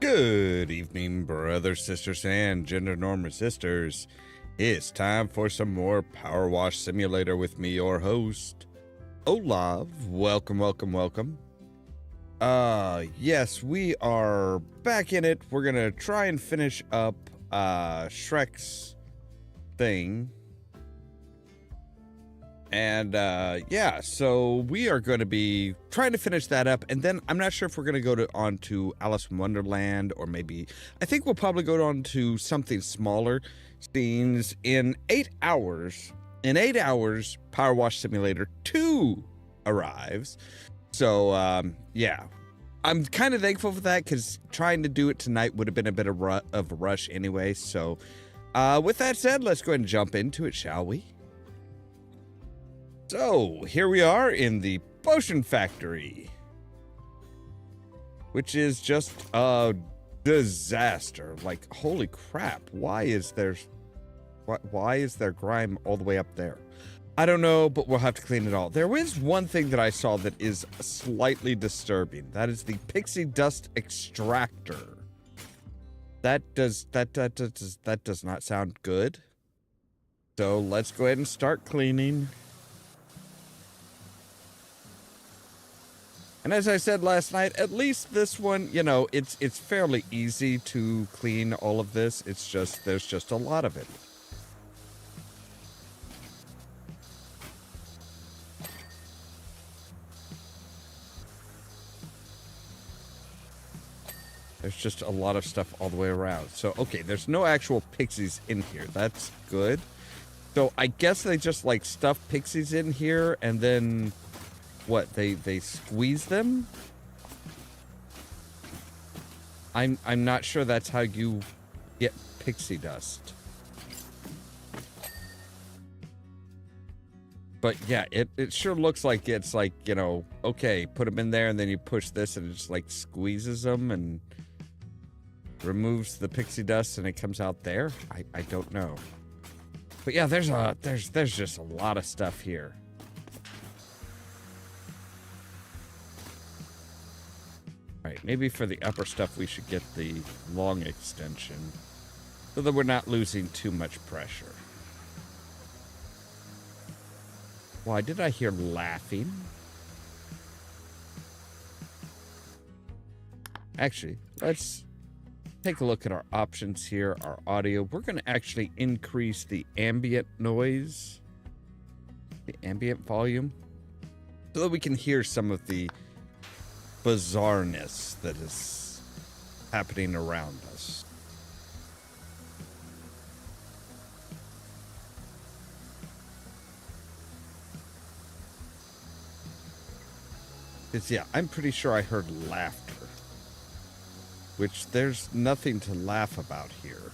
Good evening, brothers, sisters, and gender norm resistors. It's time for some more Powerwash Simulator with me, your host, Ollamh. Welcome, welcome, welcome. Yes, we are back in it. We're gonna try and finish up Shrek's thing. And yeah, so we are going to be trying to finish that up, and then I'm not sure if we're going to go on to Alice in Wonderland, or maybe I think we'll probably go on to something smaller scenes in 8 hours. In 8 hours, Powerwash Simulator 2 arrives. So yeah, I'm kind of thankful for that because trying to do it tonight would have been a bit of a rush anyway. So with that said, let's go ahead and jump into it, shall we? So, here we are in the potion factory, which is just a disaster. Like, holy crap, why is there grime all the way up there? I don't know, but we'll have to clean it all. There is one thing that I saw that is slightly disturbing. That is the pixie dust extractor. That does not sound good. So, let's go ahead and start cleaning. And as I said last night, at least this one, you know, it's fairly easy to clean all of this. It's just, there's just a lot of it. There's just a lot of stuff all the way around. So, okay, there's no actual pixies in here. That's good. So I guess they just like stuff pixies in here and then... What, they squeeze them? I'm not sure that's how you get pixie dust. But yeah, it sure looks like it's like, you know, okay, put them in there and then you push this and it just like squeezes them and removes the pixie dust and it comes out there. I don't know. But yeah, there's just a lot of stuff here. Right, maybe for the upper stuff we should get the long extension so that we're not losing too much pressure. Why did I hear laughing? Actually, let's take a look at our options here, our audio. We're going to actually increase the ambient noise, the ambient volume, so that we can hear some of the bizarreness that is happening around us. It's, yeah, I'm pretty sure I heard laughter, which there's nothing to laugh about here.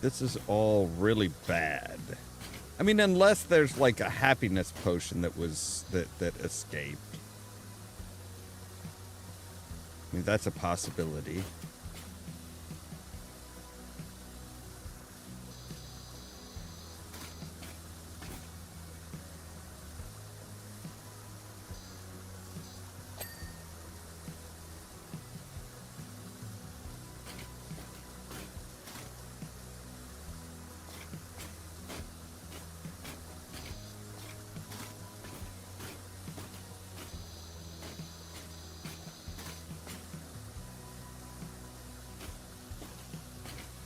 This is all really bad. I mean, unless there's like a happiness potion that escaped. I mean, that's a possibility.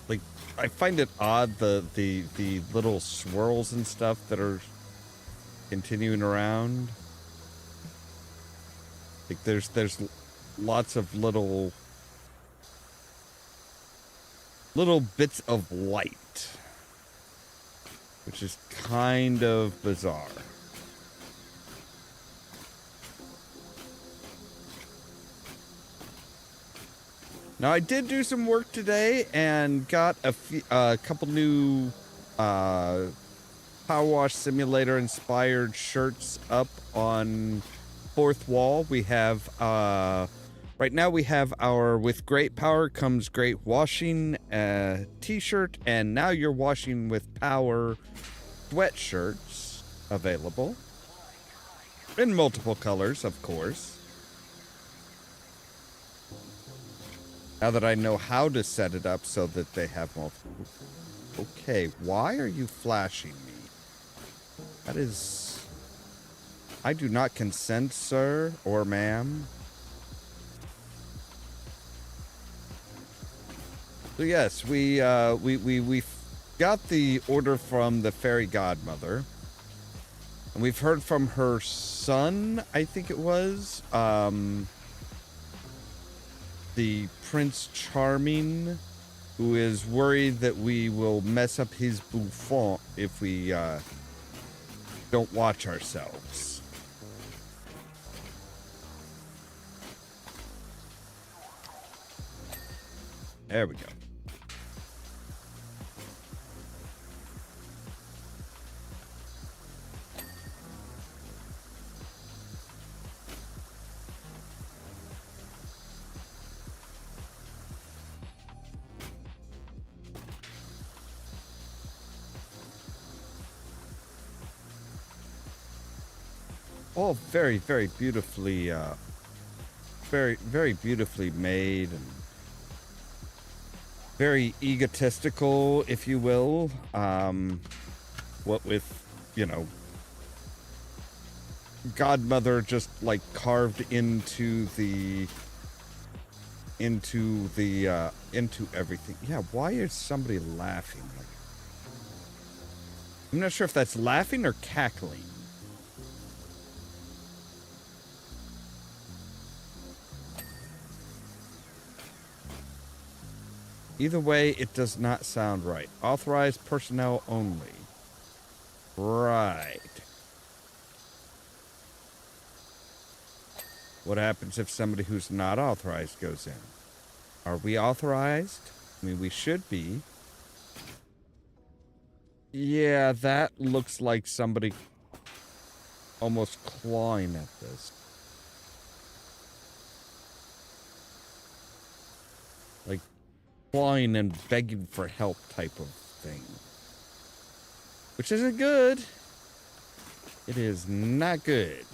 Like, I find it odd the little swirls and stuff that are continuing around. Like there's lots of little bits of light, which is kind of bizarre. Now, I did do some work today and got a couple new Powerwash Simulator inspired shirts up on fourth wall. We have right now we have our "With Great Power Comes Great Washing" t-shirt, and "Now You're Washing with Power" sweatshirts available. In multiple colors, of course. Now that I know how to set it up so that they have multiple... Okay, why are you flashing me? That is... I do not consent, sir or ma'am. So yes, we got the order from the fairy godmother. And we've heard from her son, I think it was, the Prince Charming, who is worried that we will mess up his bouffant if we don't watch ourselves. There we go. All very, very beautifully, very beautifully made and very egotistical, if you will. What with, you know, Godmother just like carved into everything. Yeah, why is somebody laughing? Like, I'm not sure if that's laughing or cackling. Either way, it does not sound right. Authorized personnel only. Right. What happens if somebody who's not authorized goes in? Are we authorized? I mean, we should be. Yeah, that looks like somebody almost clawing at this. Like, clawing and begging for help type of thing. Which isn't good. It is not good.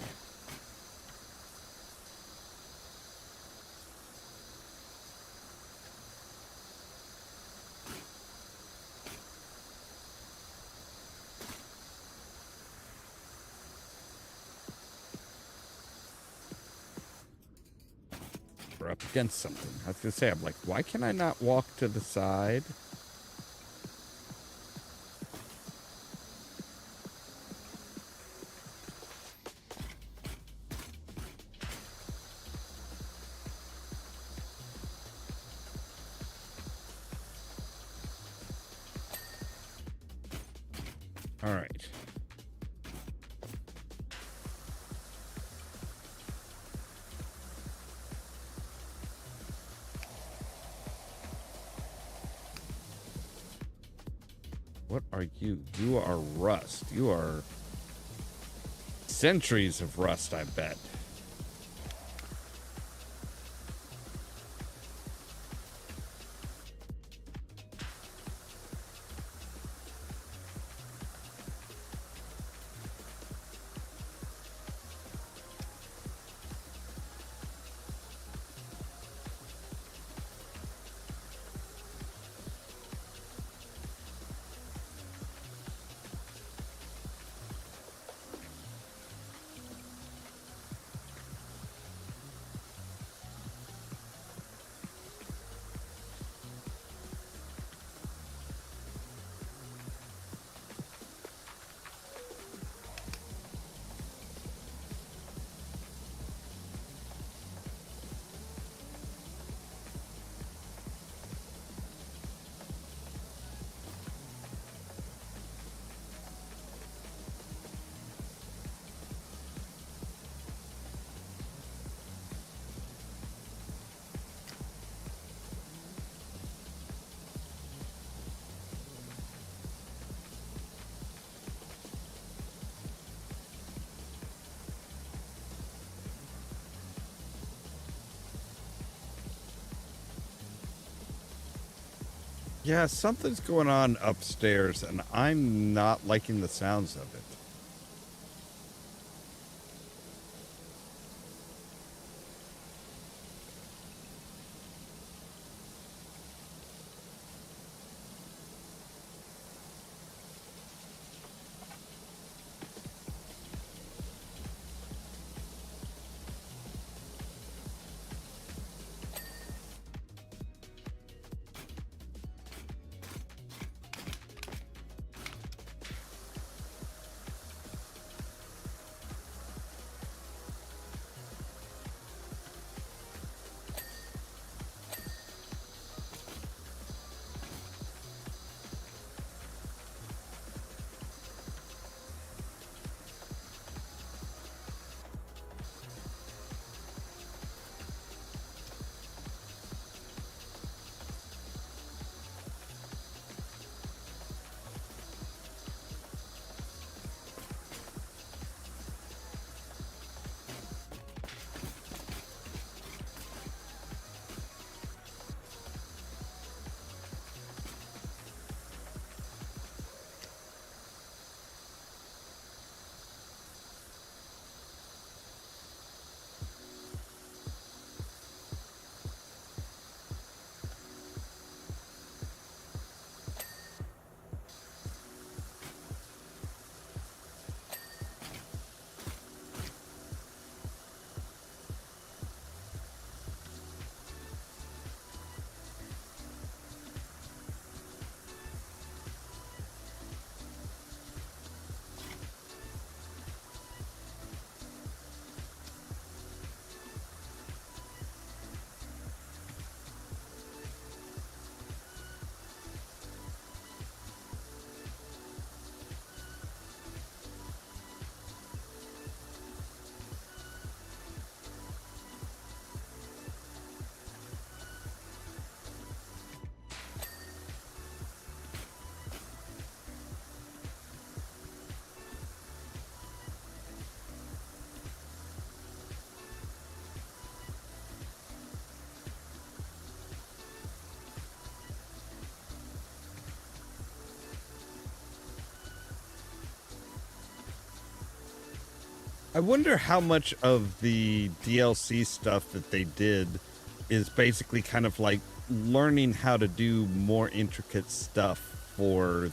We're up against something. I was going to say, I'm like, why can I not walk to the side? All right. What are you? You are rust. You are centuries of rust, I bet. Yeah, something's going on upstairs, and I'm not liking the sounds of it. I wonder how much of the DLC stuff that they did is basically kind of like learning how to do more intricate stuff for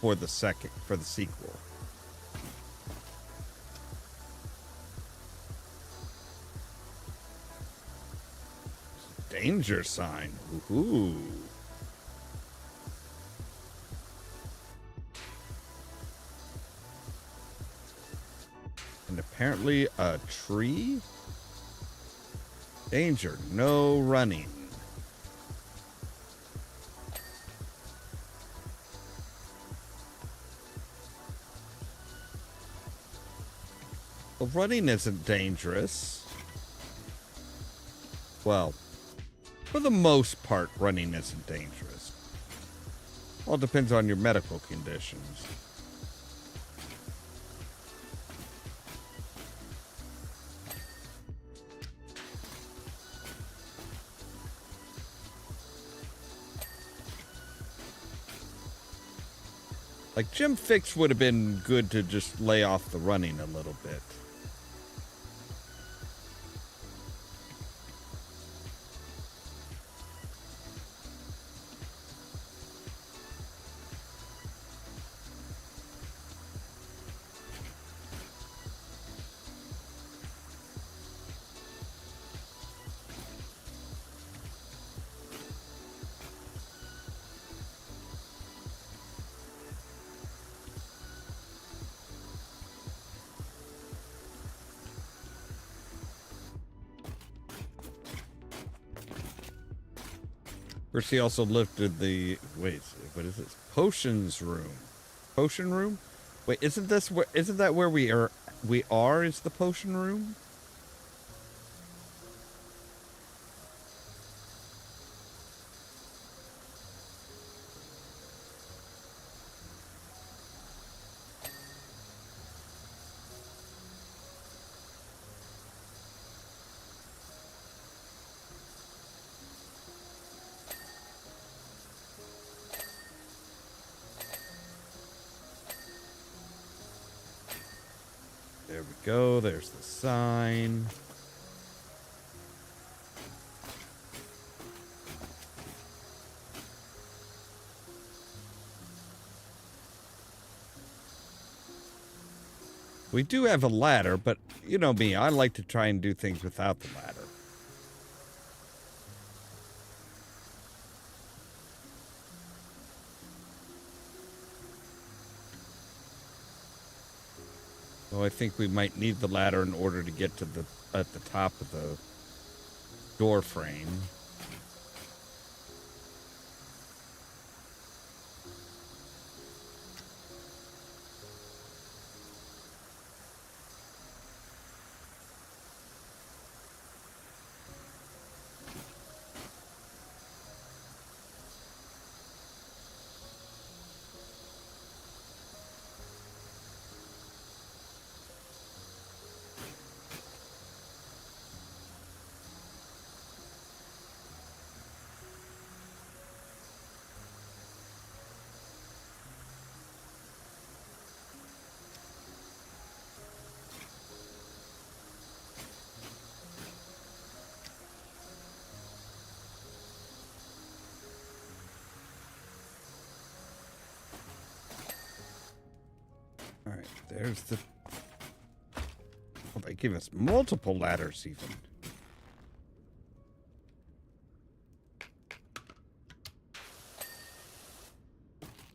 the sequel. Danger sign. Ooh. And apparently a tree? Danger, no running. Well, running isn't dangerous. Well, for the most part, running isn't dangerous. All depends on your medical conditions. Like, Jim Fix would have been good to just lay off the running a little bit. First, he also lifted the wait. What is this? Potions room. Potion room. Wait, isn't this where? Isn't that where we are? We are is the potion room. There we go. There's the sign. We do have a ladder, but you know me, I like to try and do things without the ladder. So I think we might need the ladder in order to get to the at the top of the door frame. All right, there's the... Oh, they give us multiple ladders even.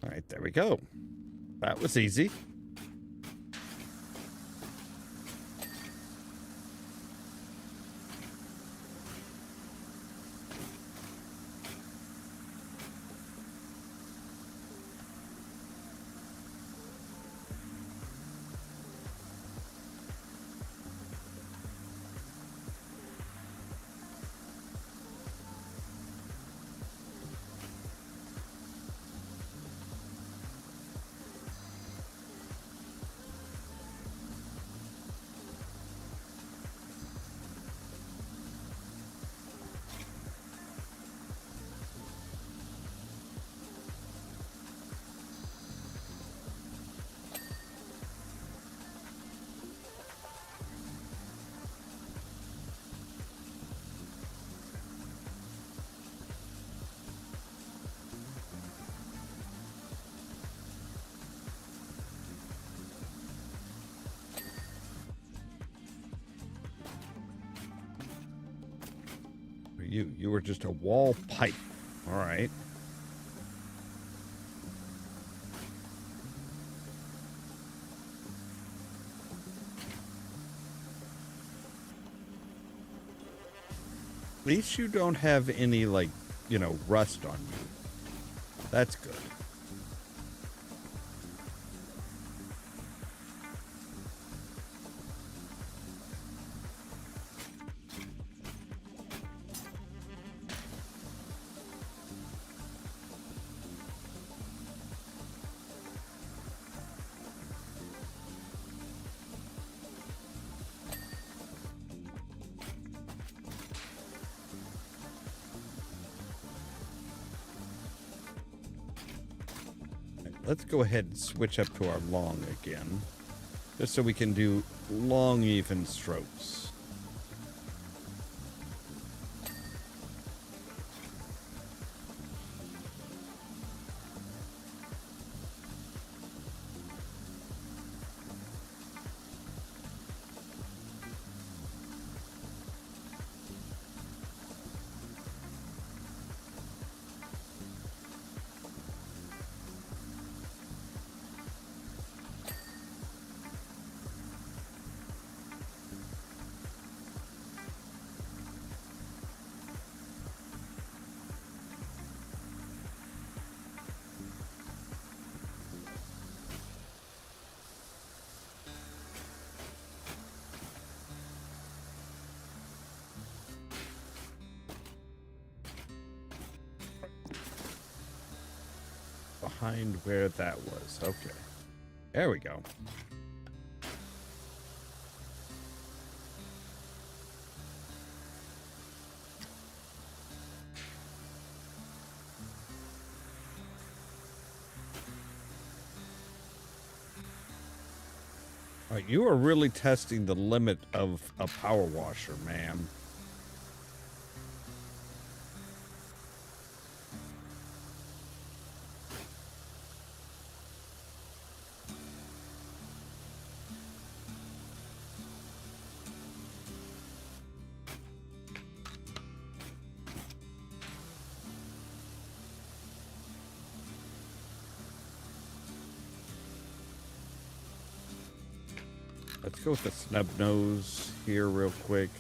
All right, there we go. That was easy. you? You were just a wall pipe. All right. At least you don't have any, like, you know, rust on you. That's good. Let's go ahead and switch up to our long again, just so we can do long, even strokes. Behind where that was. Okay. There we go. All right, you are really testing the limit of a power washer, ma'am. Let's go with the snub nose here real quick.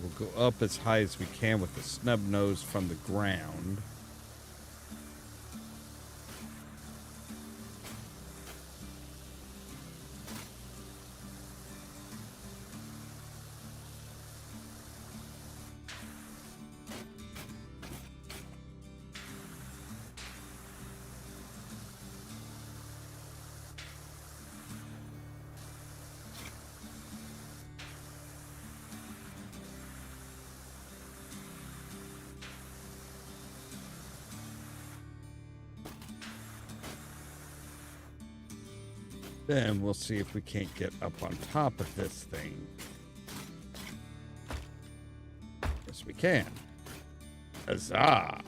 We'll go up as high as we can with the snub nose from the ground. Then we'll see if we can't get up on top of this thing. Yes, we can. Huzzah!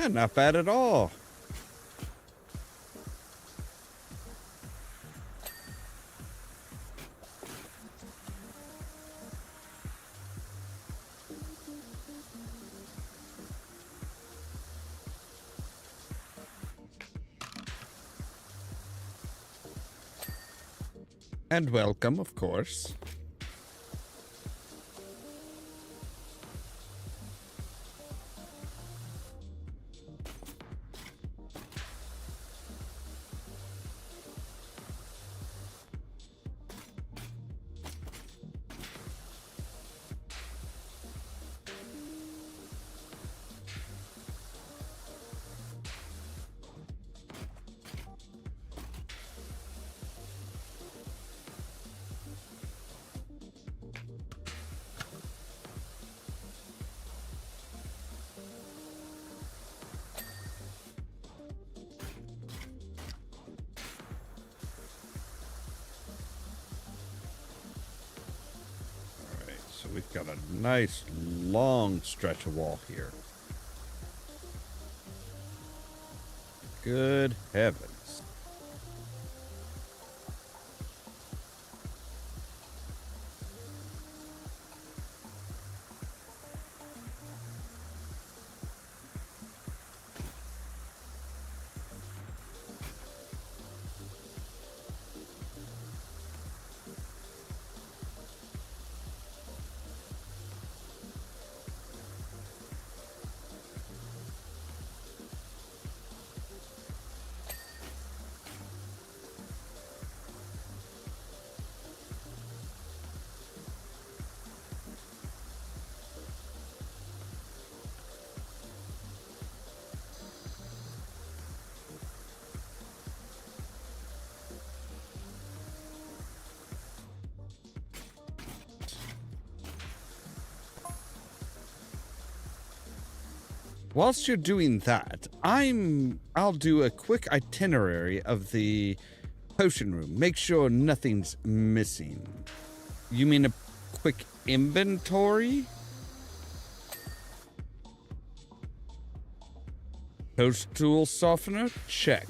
Not bad at all. And welcome, of course. we've got a nice long stretch of wall here. Good heavens. Whilst you're doing that, I'll do a quick itinerary of the potion room. Make sure nothing's missing. You mean a quick inventory? Toadstool softener? Check.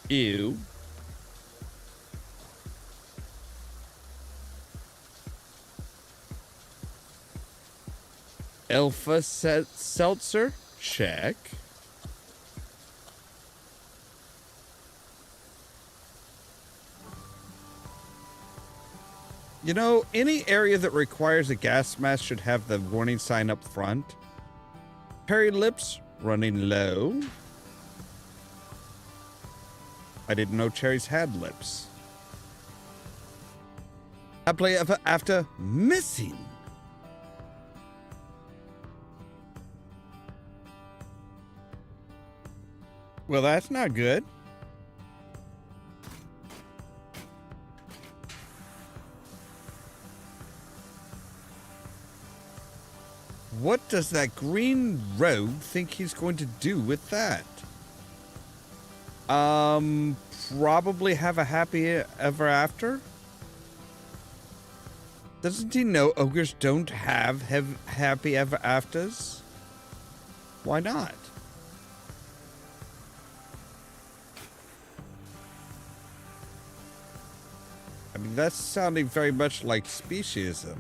Ew. Alpha seltzer? Check. You know, any area that requires a gas mask should have the warning sign up front. Perry lips running low. I didn't know cherries had lips. Happily ever after missing. Well, that's not good. What does that green rogue think he's going to do with that? Probably have a happy ever after? Doesn't he know ogres don't have happy ever afters? Why not? I mean, that's sounding very much like speciesism.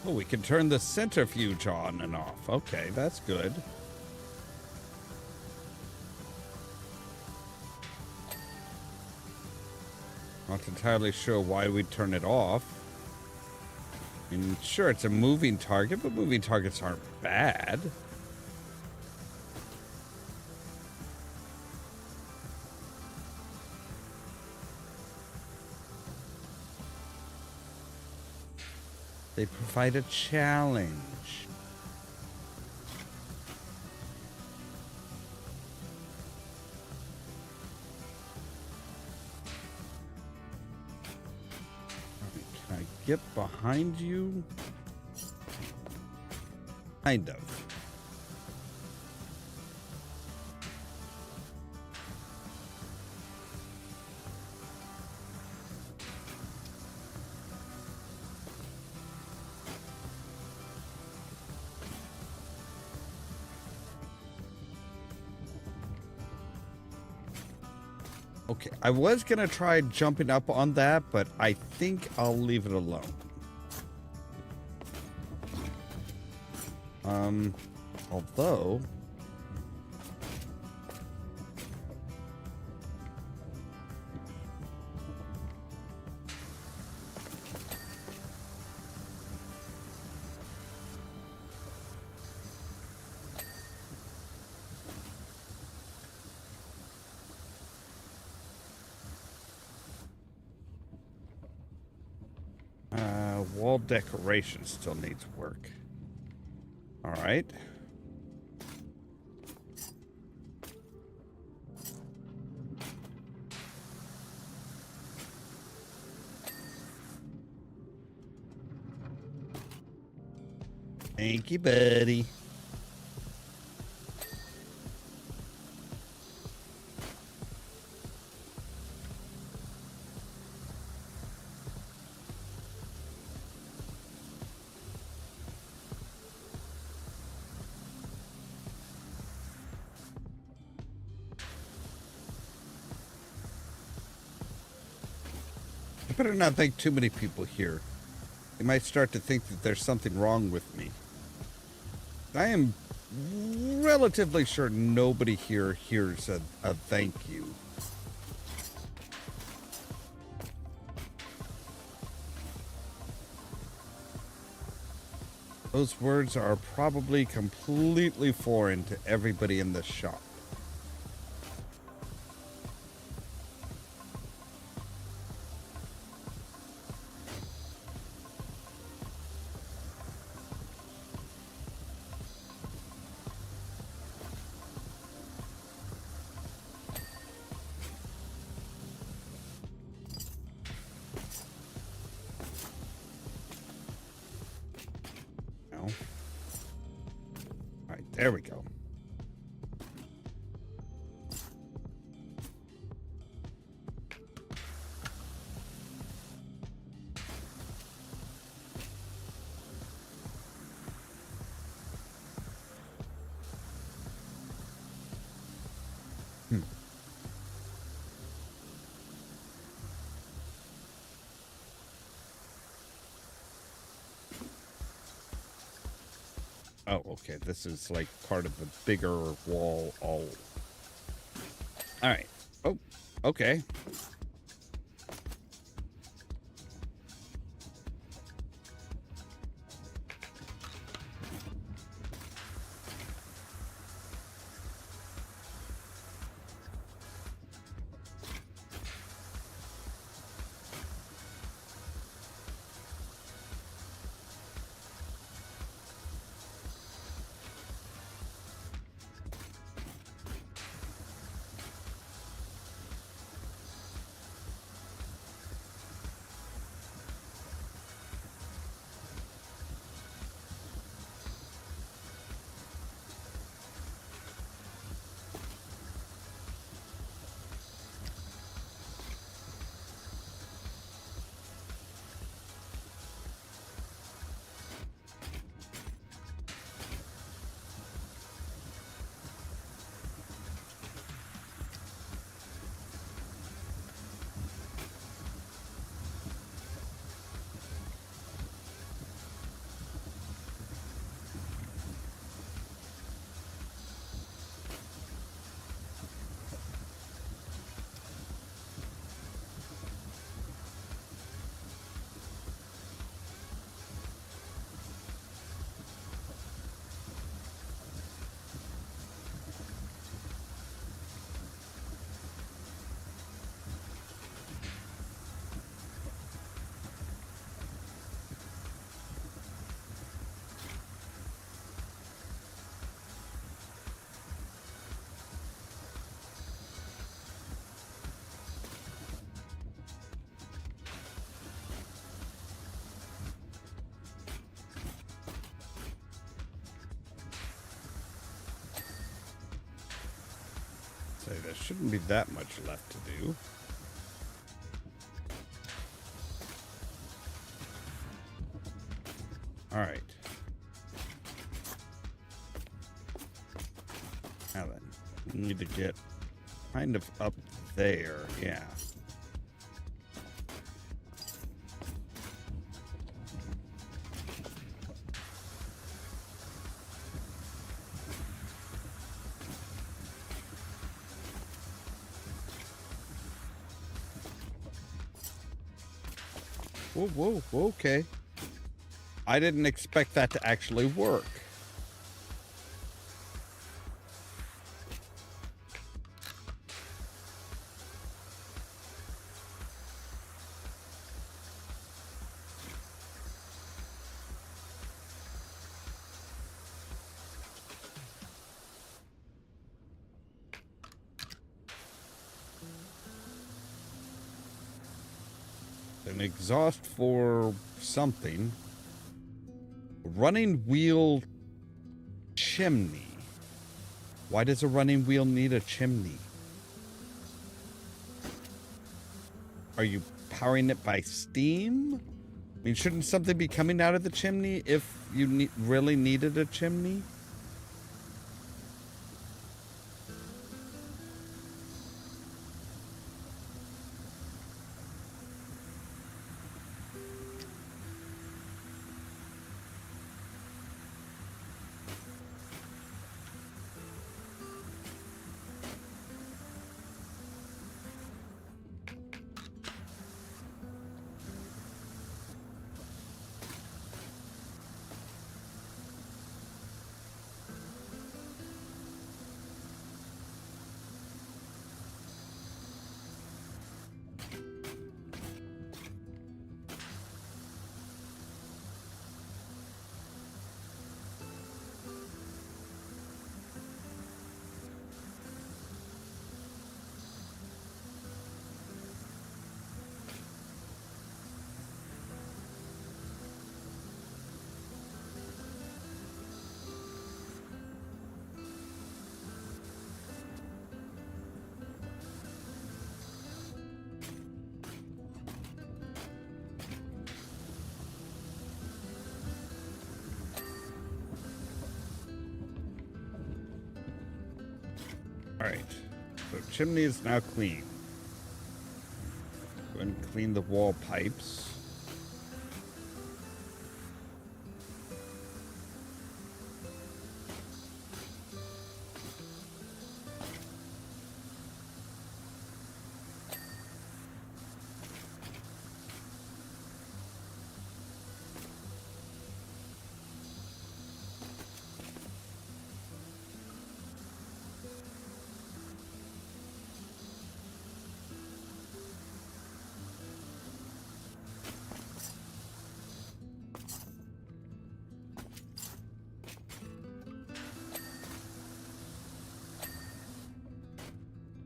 Oh, we can turn the centrifuge on and off. Okay, that's good. Not entirely sure why we'd turn it off. I mean, sure, it's a moving target, but moving targets aren't bad. They provide a challenge. Can I get behind you? Kind of. Okay, I was gonna try jumping up on that, but I think I'll leave it alone. Although... wall decoration still needs work. All right. Thank you, buddy. I better not think too many people here. They might start to think that there's something wrong with me. I am relatively sure nobody here hears a thank you. Those words are probably completely foreign to everybody in this shop. There we go. Oh, okay. This is like part of a bigger wall. All right. Oh, okay. Say, there shouldn't be that much left to do. All right. Now then, we need to get kind of up there. Yeah. Whoa, whoa, whoa, okay. I didn't expect that to actually work. An exhaust for something. Running wheel chimney. Why does a running wheel need a chimney? Are you powering it by steam? I mean, shouldn't something be coming out of the chimney if you really needed a chimney? Alright, so chimney is now clean. Go ahead and clean the wall pipes.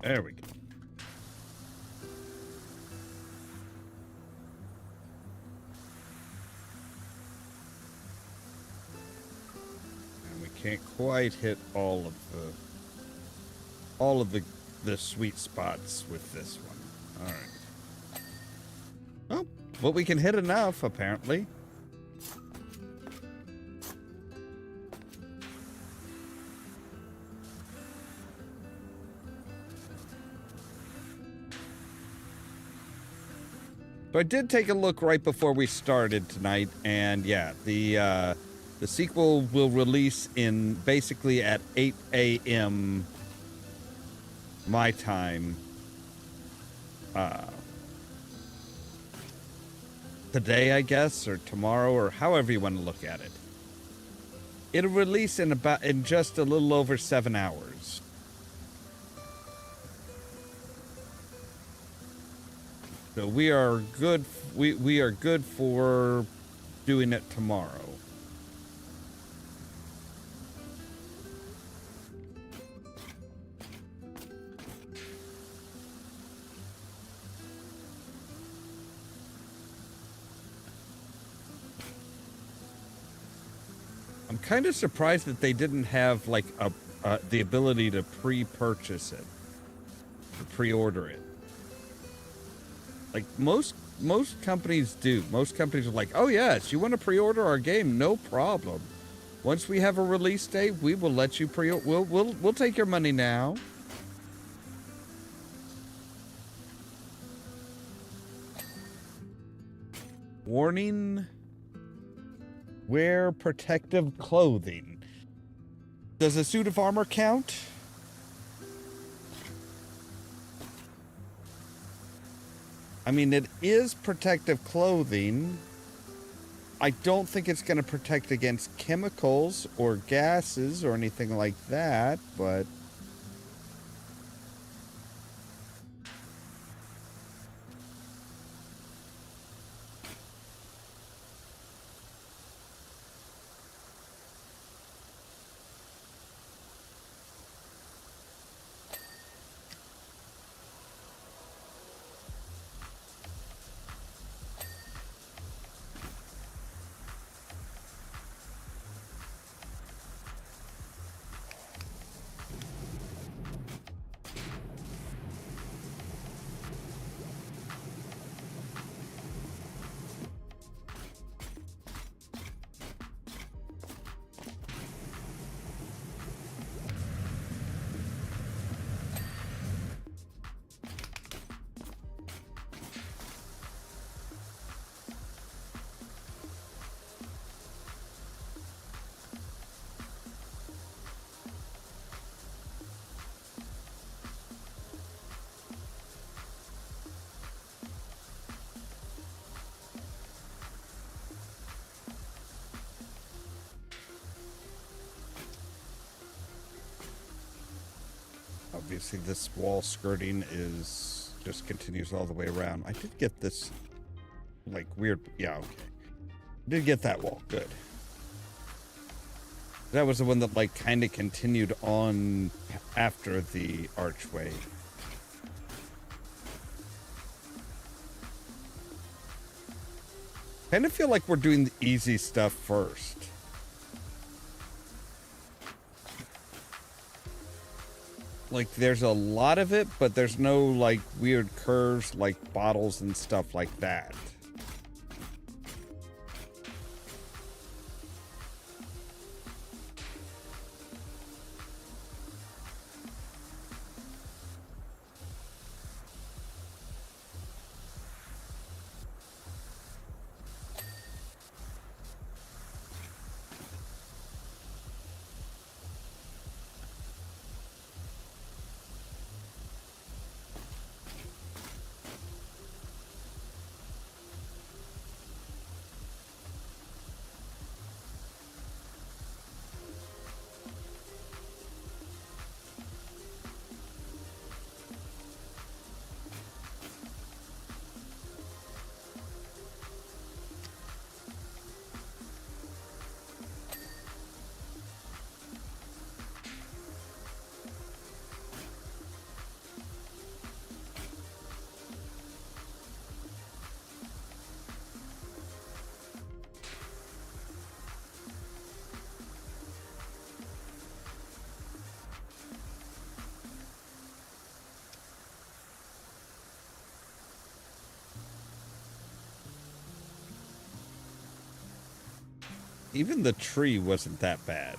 There we go. And we can't quite hit all of the sweet spots with this one. All right. Oh, well, we can hit enough apparently. So I did take a look right before we started tonight, and yeah, the sequel will release in basically at 8 a.m. my time today, I guess, or tomorrow, or however you want to look at it. It'll release in just a little over 7 hours. So we are good. We are good for doing it tomorrow. I'm kind of surprised that they didn't have like the ability to pre-purchase it, to pre-order it. Like most companies do. Most companies are like, "Oh yes, you want to pre-order our game? No problem. Once we have a release date, we will let you pre-order. We'll take your money now." Warning: wear protective clothing. Does a suit of armor count? I mean, it is protective clothing. I don't think it's going to protect against chemicals or gases or anything like that, but... Obviously, this wall skirting is just continues all the way around. I did get this, like, weird... Yeah, okay. Did get that wall. Good. That was the one that, like, kind of continued on after the archway. Kind of feel like we're doing the easy stuff first. Like, there's a lot of it, but there's no, like, weird curves like bottles and stuff like that. Even the tree wasn't that bad.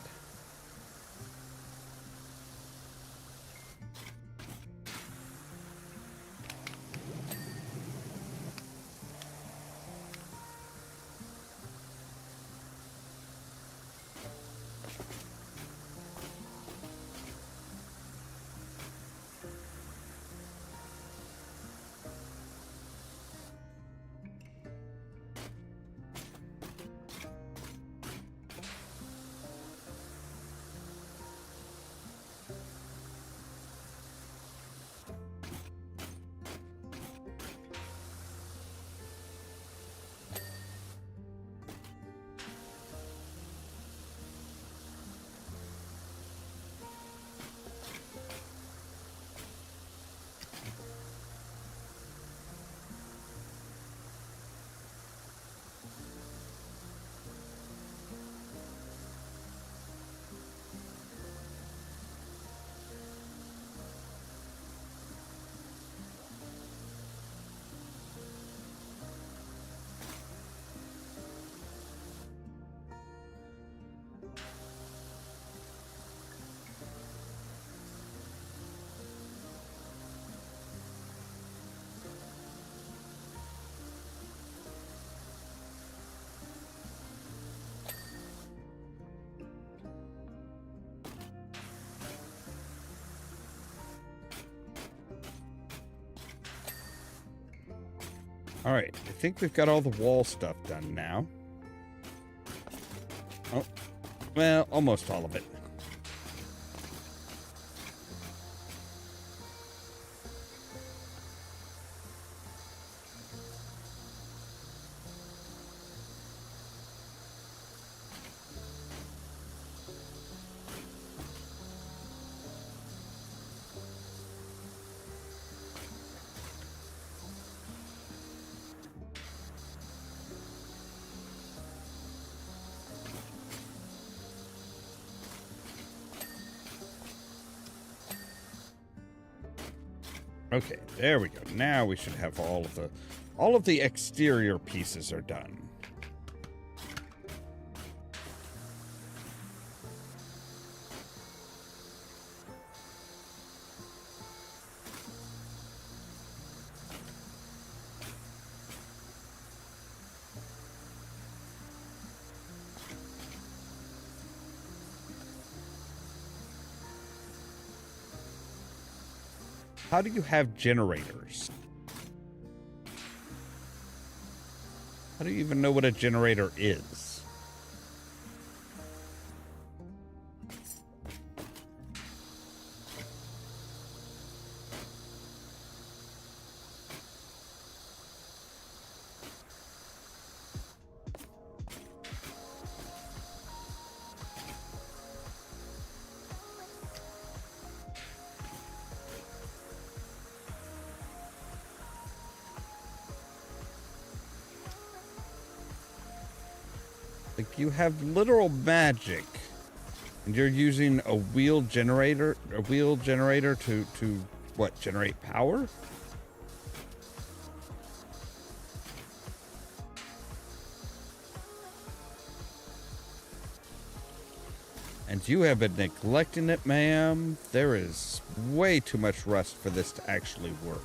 All right, I think we've got all the wall stuff done now. Oh, well, almost all of it. Okay, there we go. Now we should have all of the exterior pieces are done. How do you have generators? How do you even know what a generator is? Like, you have literal magic, and you're using a wheel generator to what, generate power? And you have been neglecting it, ma'am. There is way too much rust for this to actually work.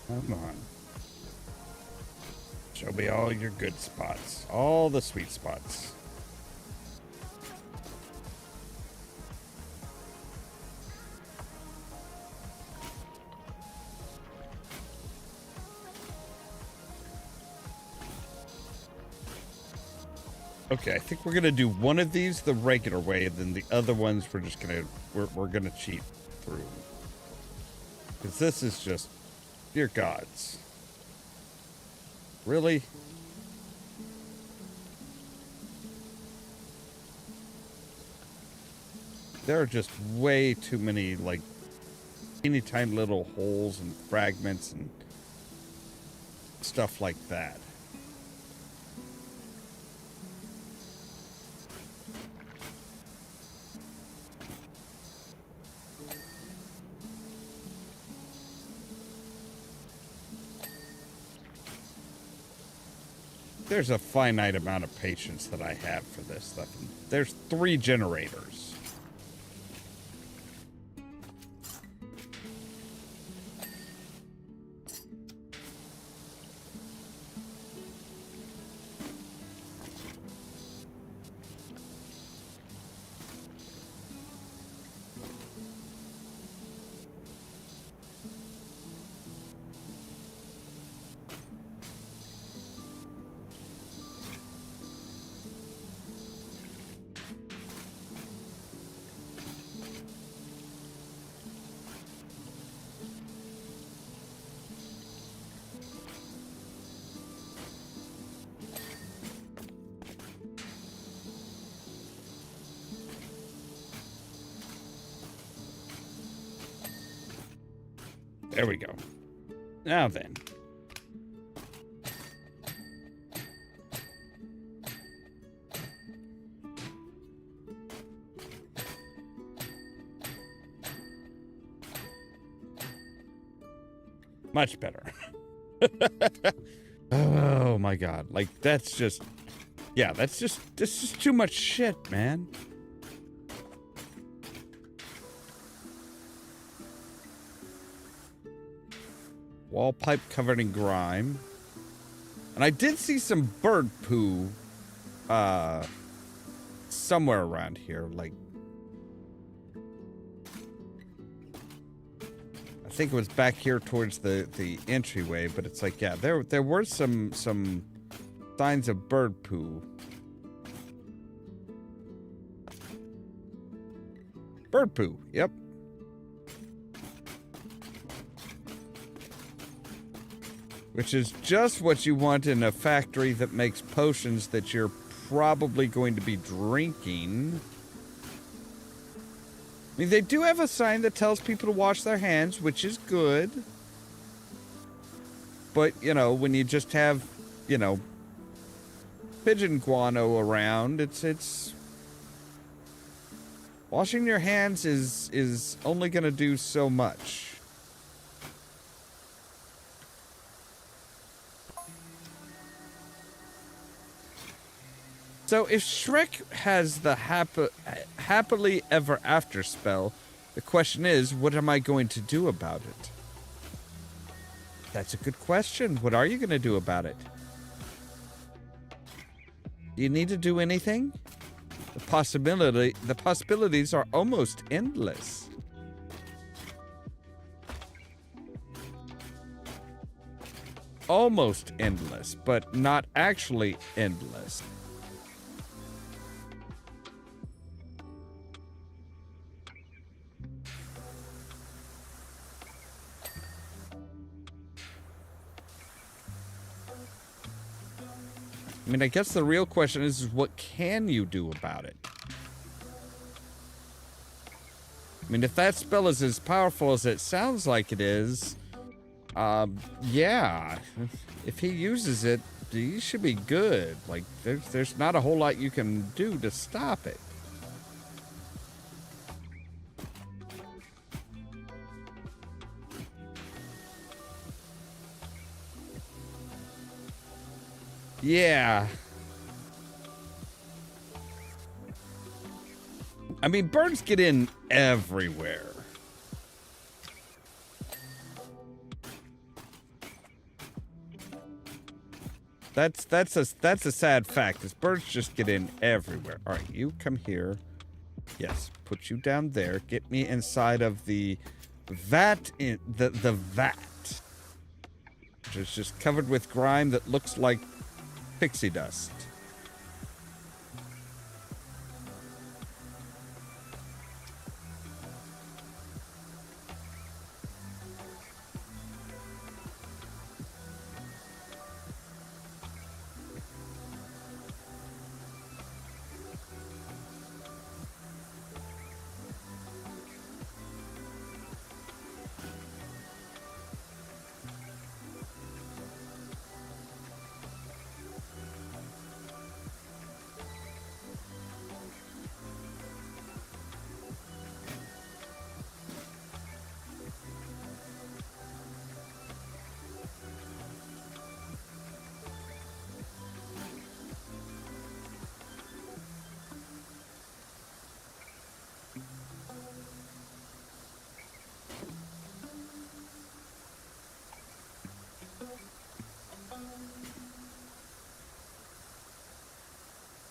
Come on. Show me all your good spots. All the sweet spots. Okay, I think we're gonna do one of these the regular way, and then the other ones we're gonna cheat through. Because this is just, dear gods. Really? There are just way too many, like, teeny tiny little holes and fragments and stuff like that. there's a finite amount of patience that I have for this stuff. There's 3 generators. There we go. Now then. Much better. Oh my god. Like, that's just... Yeah, that's just too much shit, man. Wall pipe covered in grime. And I did see some bird poo somewhere around here. Like, I think it was back here towards the entryway, but it's like, yeah, there were some signs of bird poo. Bird poo, yep. Which is just what you want in a factory that makes potions that you're probably going to be drinking. I mean, they do have a sign that tells people to wash their hands, which is good. But, you know, when you just have, you know, pigeon guano around, it's... Washing your hands is only going to do so much. So if Shrek has the happily ever after spell, the question is, what am I going to do about it? That's a good question. What are you going to do about it? Do you need to do anything? The possibilities are almost endless. Almost endless, but not actually endless. I mean, I guess the real question is what can you do about it? I mean, if that spell is as powerful as it sounds like it is, yeah. If he uses it, he should be good. Like, there's not a whole lot you can do to stop it. Yeah. I mean, birds get in everywhere. That's a sad fact. Is birds just get in everywhere. All right, you come here. Yes, put you down there. Get me inside of the vat in the vat. Which is just covered with grime that looks like pixie dust.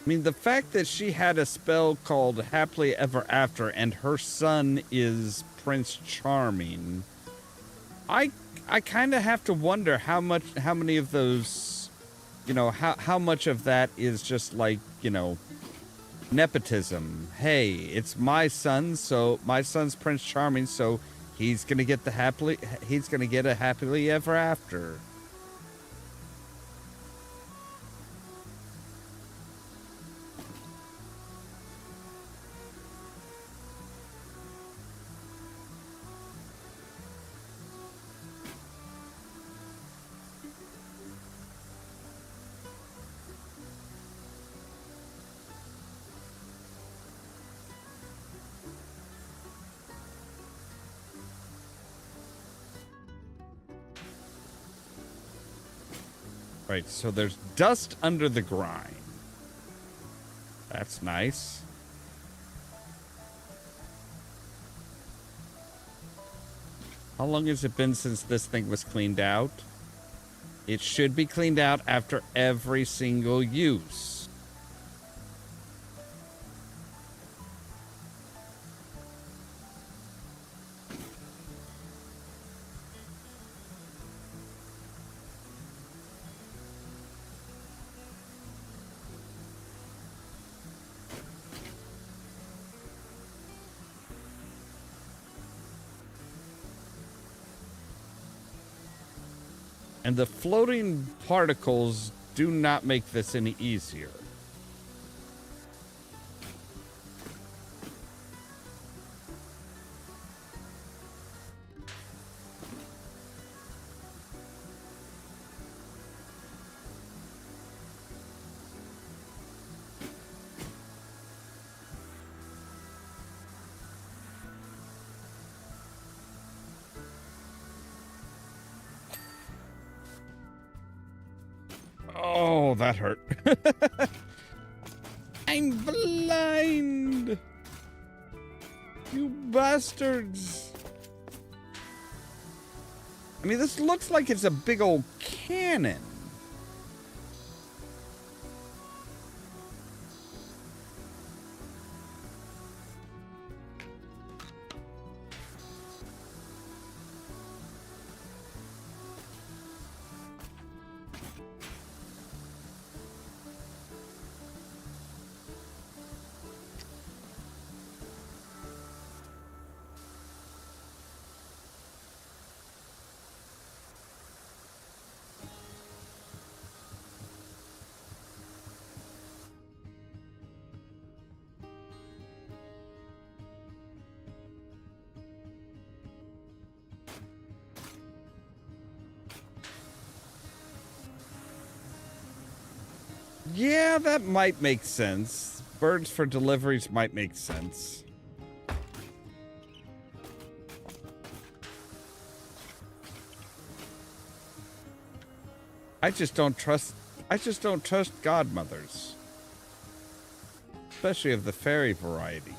I mean, the fact that she had a spell called Happily Ever After and her son is Prince Charming, I kind of have to wonder how many of those, how much of that is just like, nepotism. Hey, it's my son, so my son's Prince Charming, so he's gonna get a happily ever after. Right, so there's dust under the grind. That's nice. How long has it been since this thing was cleaned out? It should be cleaned out after every single use. And the floating particles do not make this any easier. Oh, that hurt. I'm blind! You bastards! I mean, this looks like it's a big old cannon. Yeah, that might make sense. Birds for deliveries might make sense. I just don't trust godmothers. Especially of the fairy variety.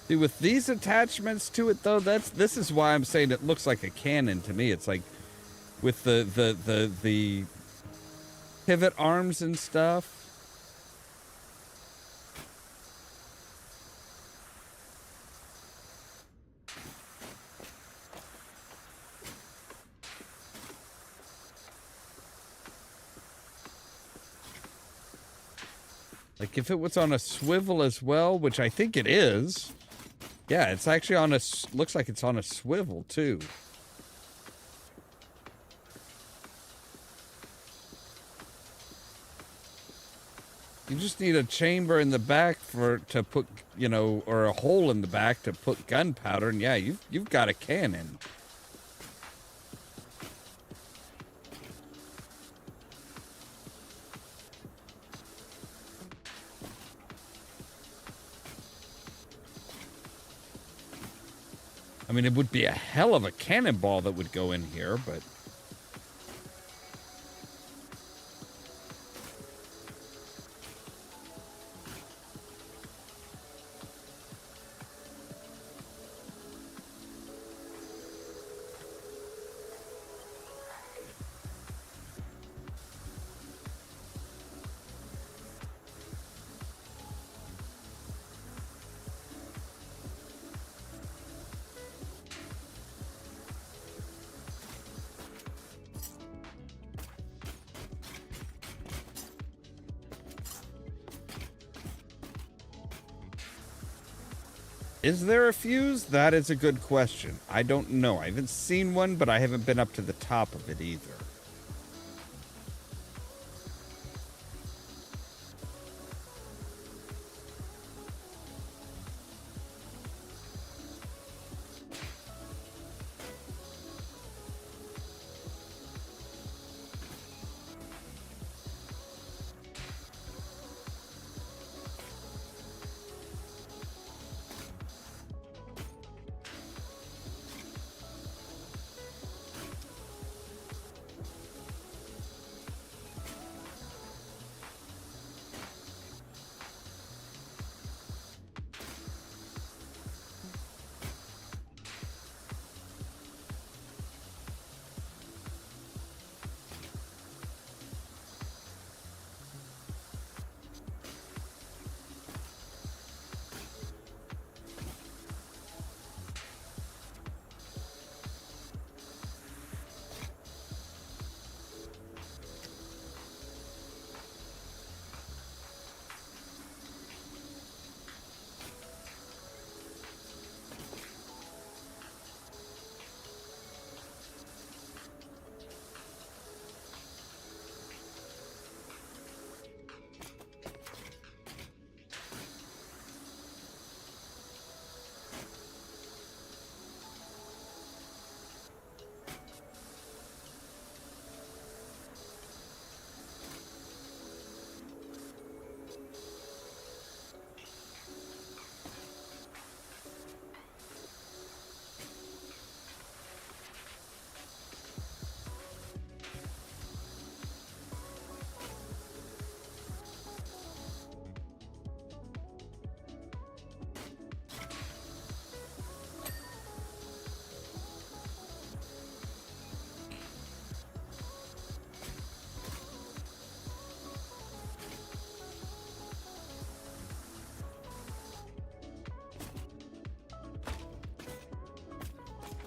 See, with these attachments to it, though, this is why I'm saying it looks like a cannon to me. It's like with the pivot arms and stuff. Like if it was on a swivel as well, which I think it is. Yeah, it's actually on a, looks like it's on a swivel too. You just need a chamber in the back to put, or a hole in the back to put gunpowder, and yeah, you've got a cannon. I mean, it would be a hell of a cannonball that would go in here, but... Is there a fuse? That is a good question. I don't know. I haven't seen one, but I haven't been up to the top of it either.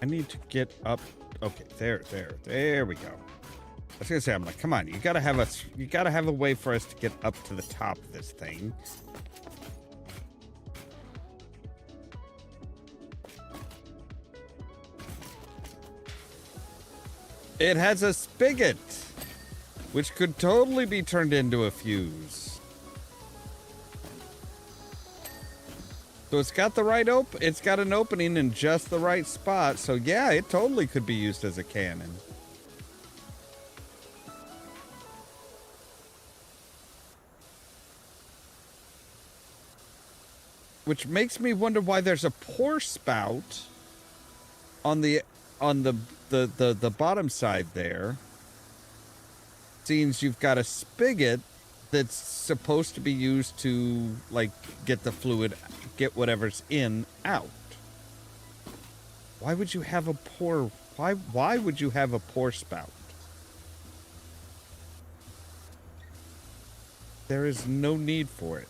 I need to get up. Okay, there we go. I was gonna say, I'm like, come on, you gotta have a way for us to get up to the top of this thing. It has a spigot, which could totally be turned into a fuse. So it's got it's got an opening in just the right spot. So yeah, it totally could be used as a cannon. Which makes me wonder why there's a pour spout on the bottom side there. Seems you've got a spigot that's supposed to be used to, like, get the fluid, get whatever's in out. Why would you have a pour? Why would you have a pour spout? There is no need for it.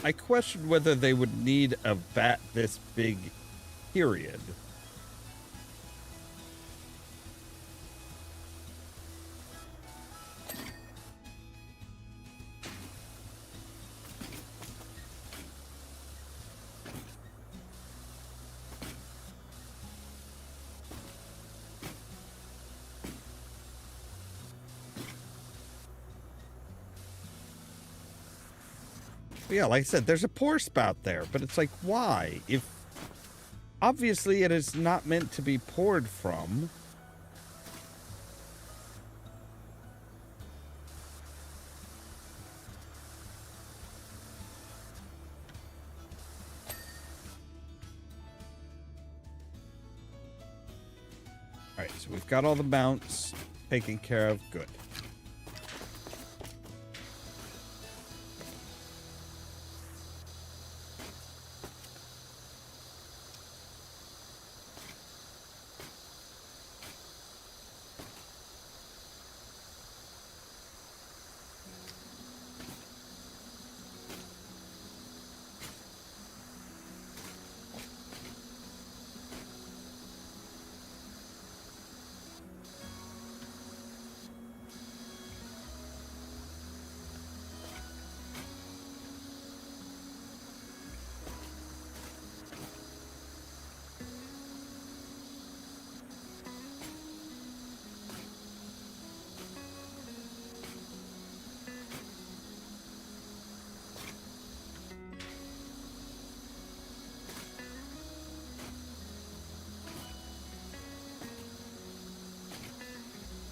I questioned whether they would need a vat this big, period. Yeah, like I said, there's a pour spout there, but it's like, why? If obviously it is not meant to be poured from. All right, so we've got all the mounts taken care of. Good.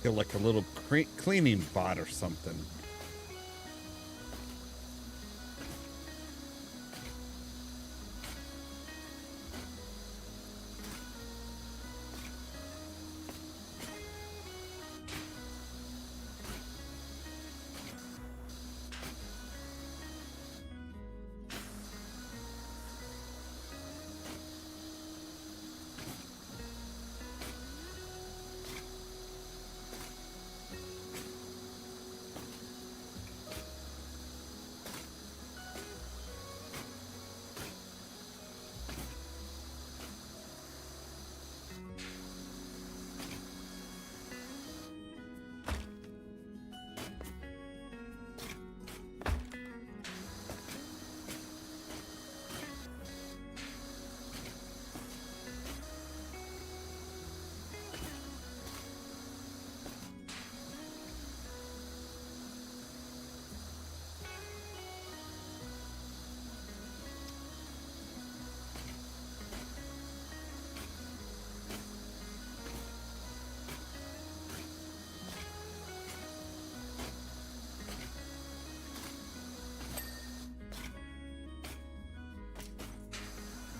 Feel like a little cleaning bot or something.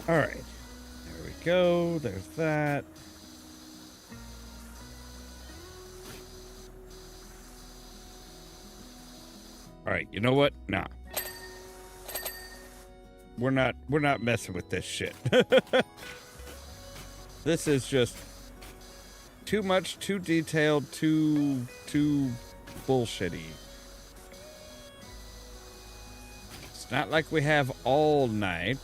All right, there we go. There's that. All right, you know what? Nah. We're not messing with this shit. This is just too much, too detailed, too bullshitty. It's not like we have all night.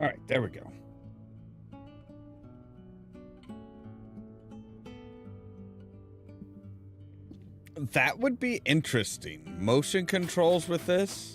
All right, there we go. That would be interesting. Motion controls with this?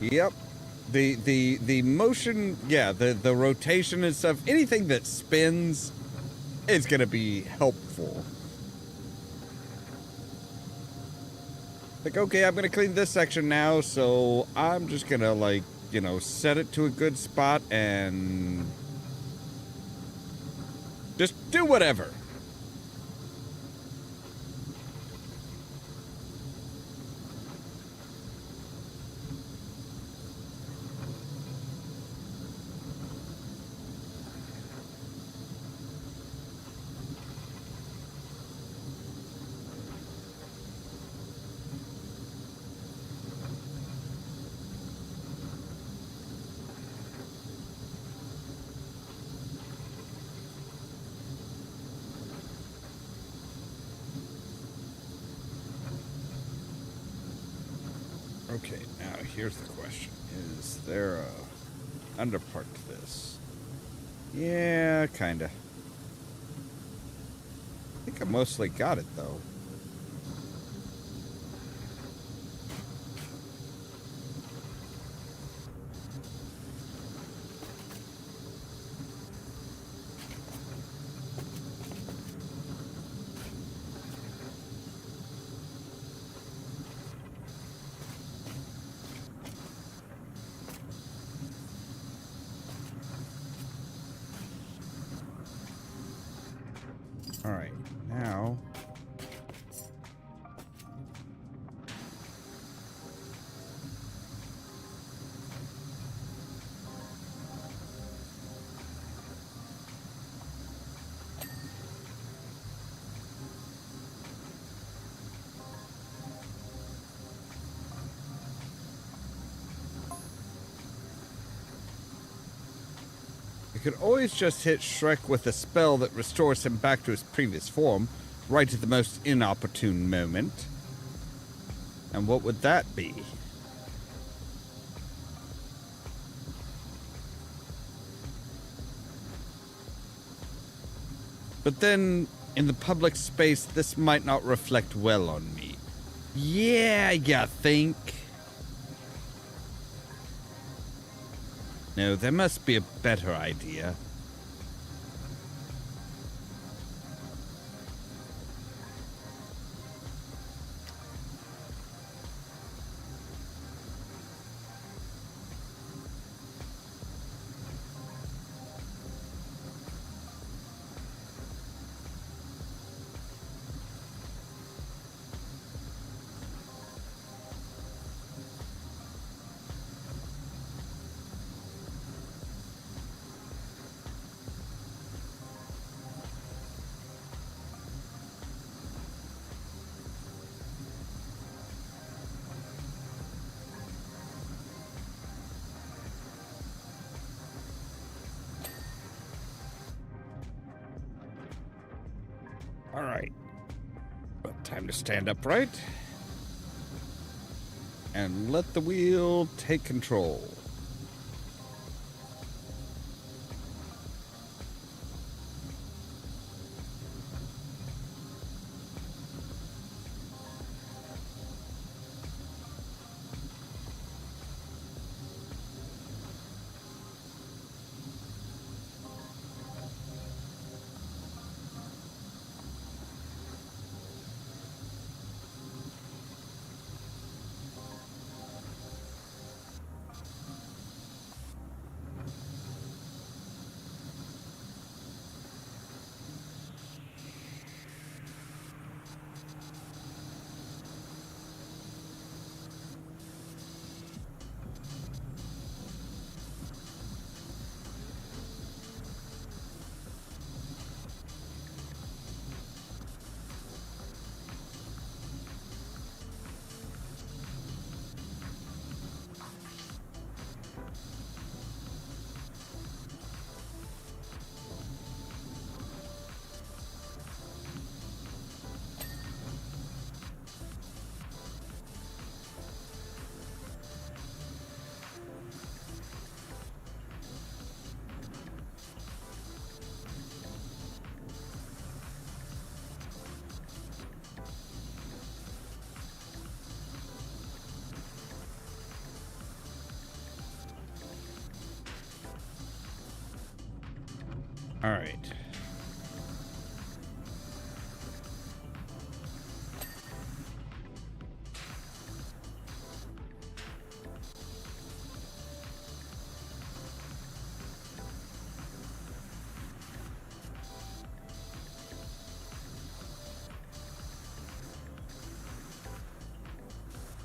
Yep. The motion, yeah, the rotation and stuff, anything that spins is going to be helpful. Like, okay, I'm going to clean this section now, so I'm just going to, like, you know, set it to a good spot and just do whatever. Okay, now here's the question. Is there a underpart to this? Yeah, kinda. I think I mostly got it, though. All right, now... You could always just hit Shrek with a spell that restores him back to his previous form, right at the most inopportune moment. And what would that be? But then, in the public space, this might not reflect well on me. Yeah, you think? No, there must be a better idea. to stand upright and let the wheel take control. All right.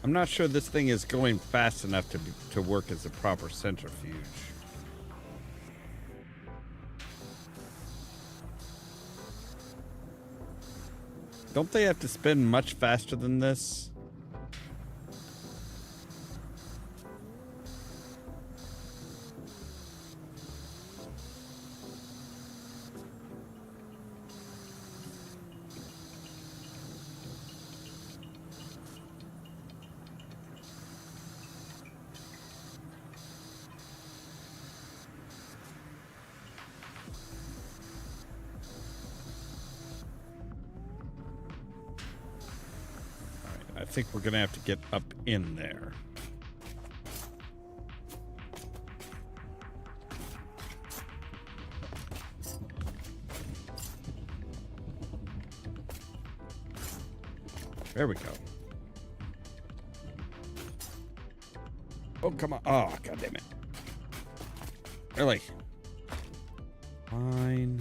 I'm not sure this thing is going fast enough to work as a proper centrifuge. Don't they have to spin much faster than this? I think we're gonna have to get up in there. There we go. Oh, come on. Oh, God damn it. Really? Fine.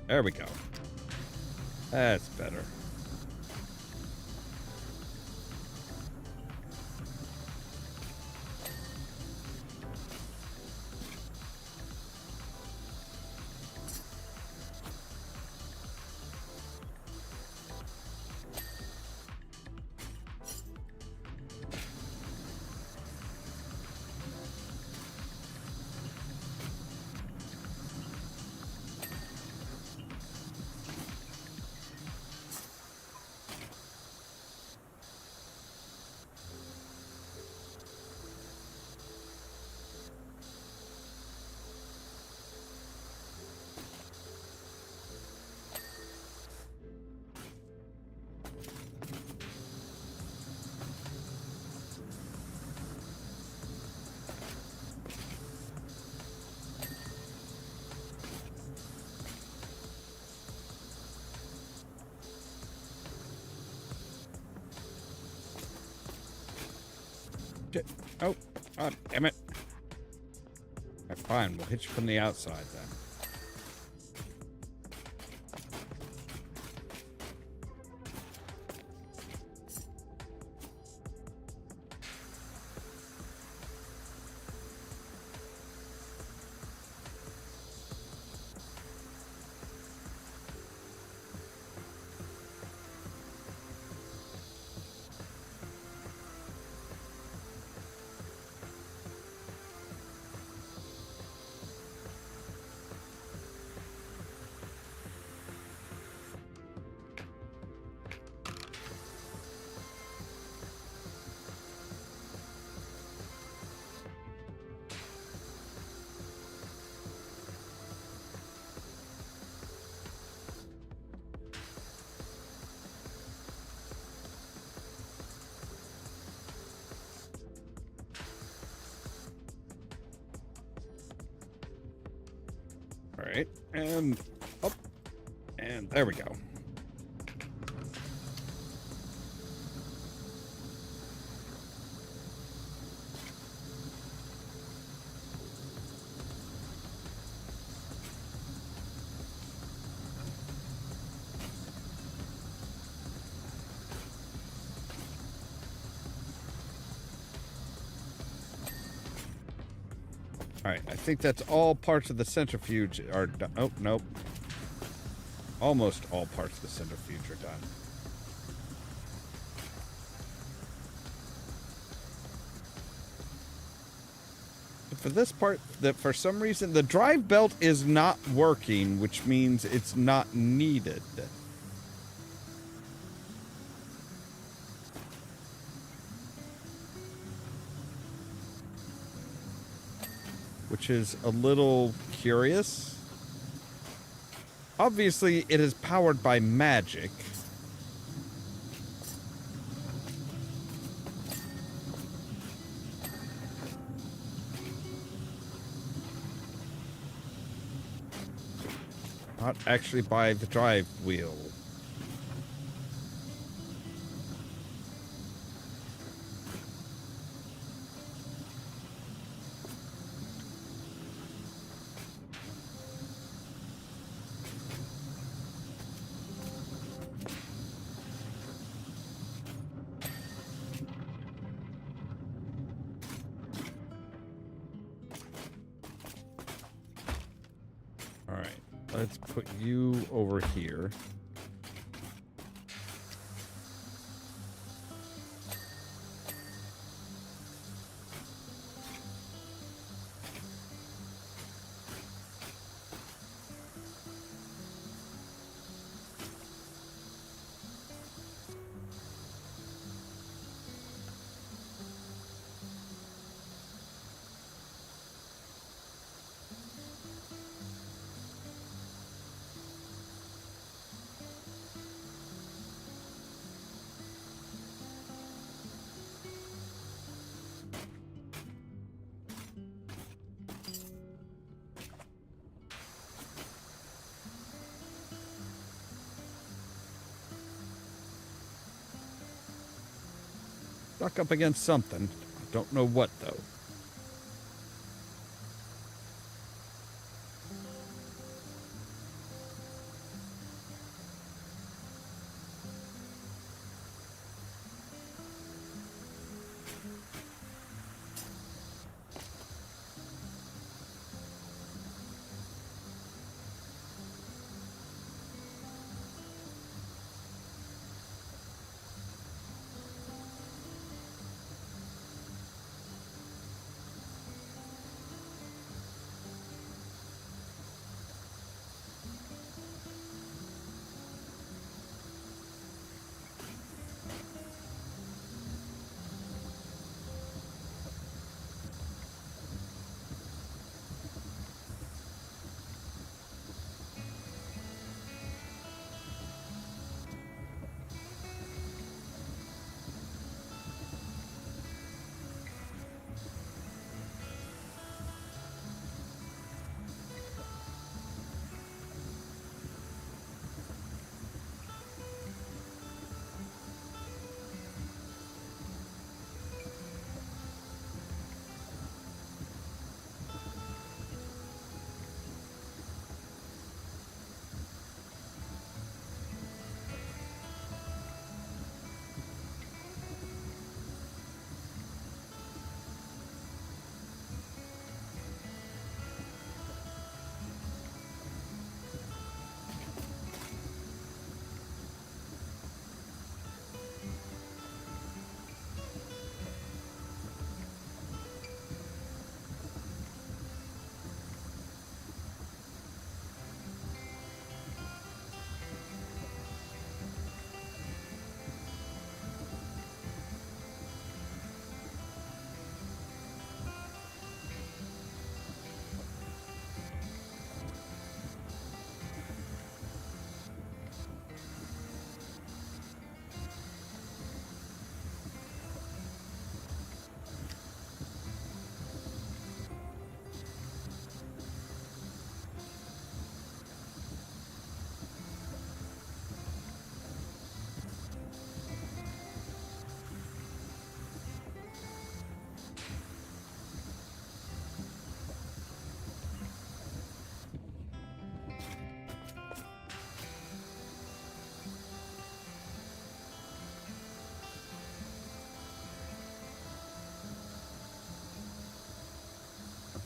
There we go. That's better. Shit. Oh, damn it. Okay, fine, we'll hit you from the outside then. right, and up, and there we go. All right, I think that's all parts of the centrifuge are done. Oh, nope. Almost all parts of the centrifuge are done. For this part, that for some reason, the drive belt is not working, which means it's not needed. Which is a little curious. Obviously, it is powered by magic. Not actually by the drive wheel. All right, let's put you over here. Stuck up against something. I don't know what, though.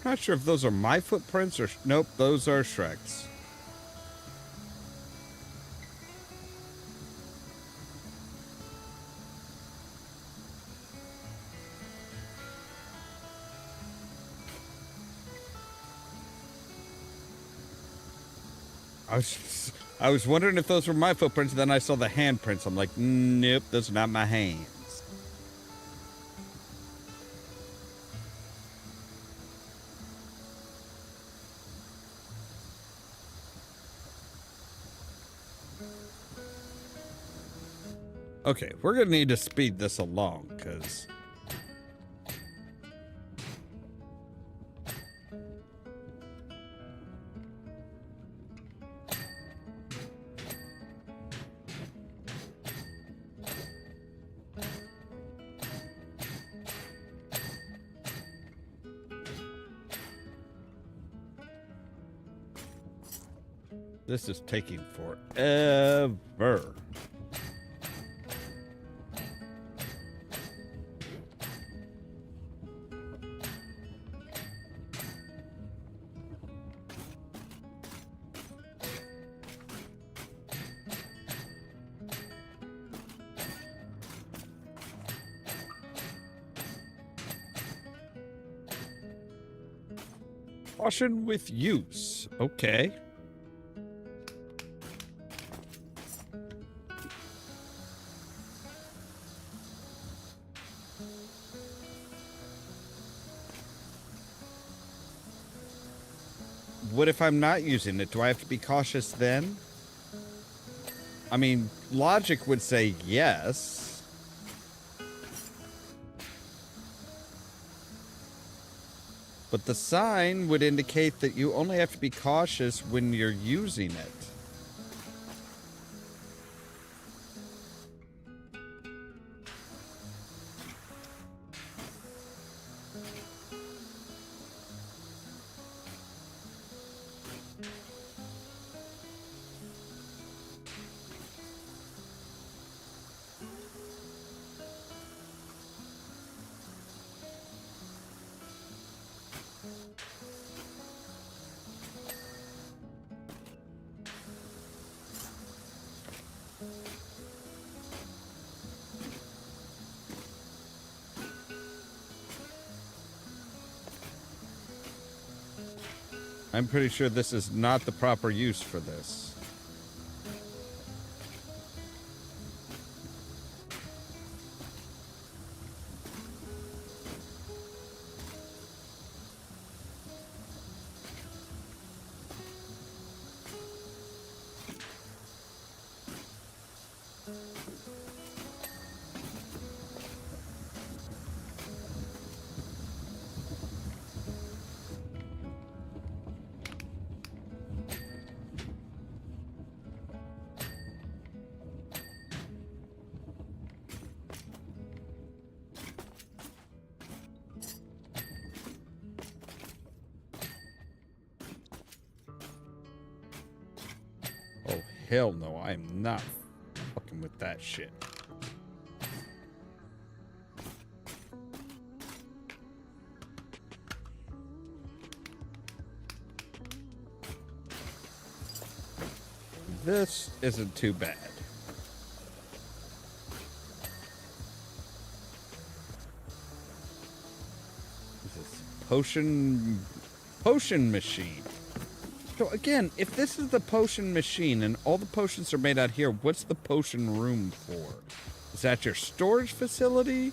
Not sure if those are my footprints or... Nope, those are Shrek's. I was wondering if those were my footprints, and then I saw the handprints. I'm like, nope, those are not my hands. Okay, we're gonna need to speed this along, because... This is taking forever. Caution with use. Okay. What if I'm not using it? Do I have to be cautious then? I mean, logic would say yes. But the sign would indicate that you only have to be cautious when you're using it. I'm pretty sure this is not the proper use for this. Oh, hell no, I am not fucking with that shit. This isn't too bad. This is potion machine. So again, if this is the potion machine and all the potions are made out here, what's the potion room for? Is that your storage facility?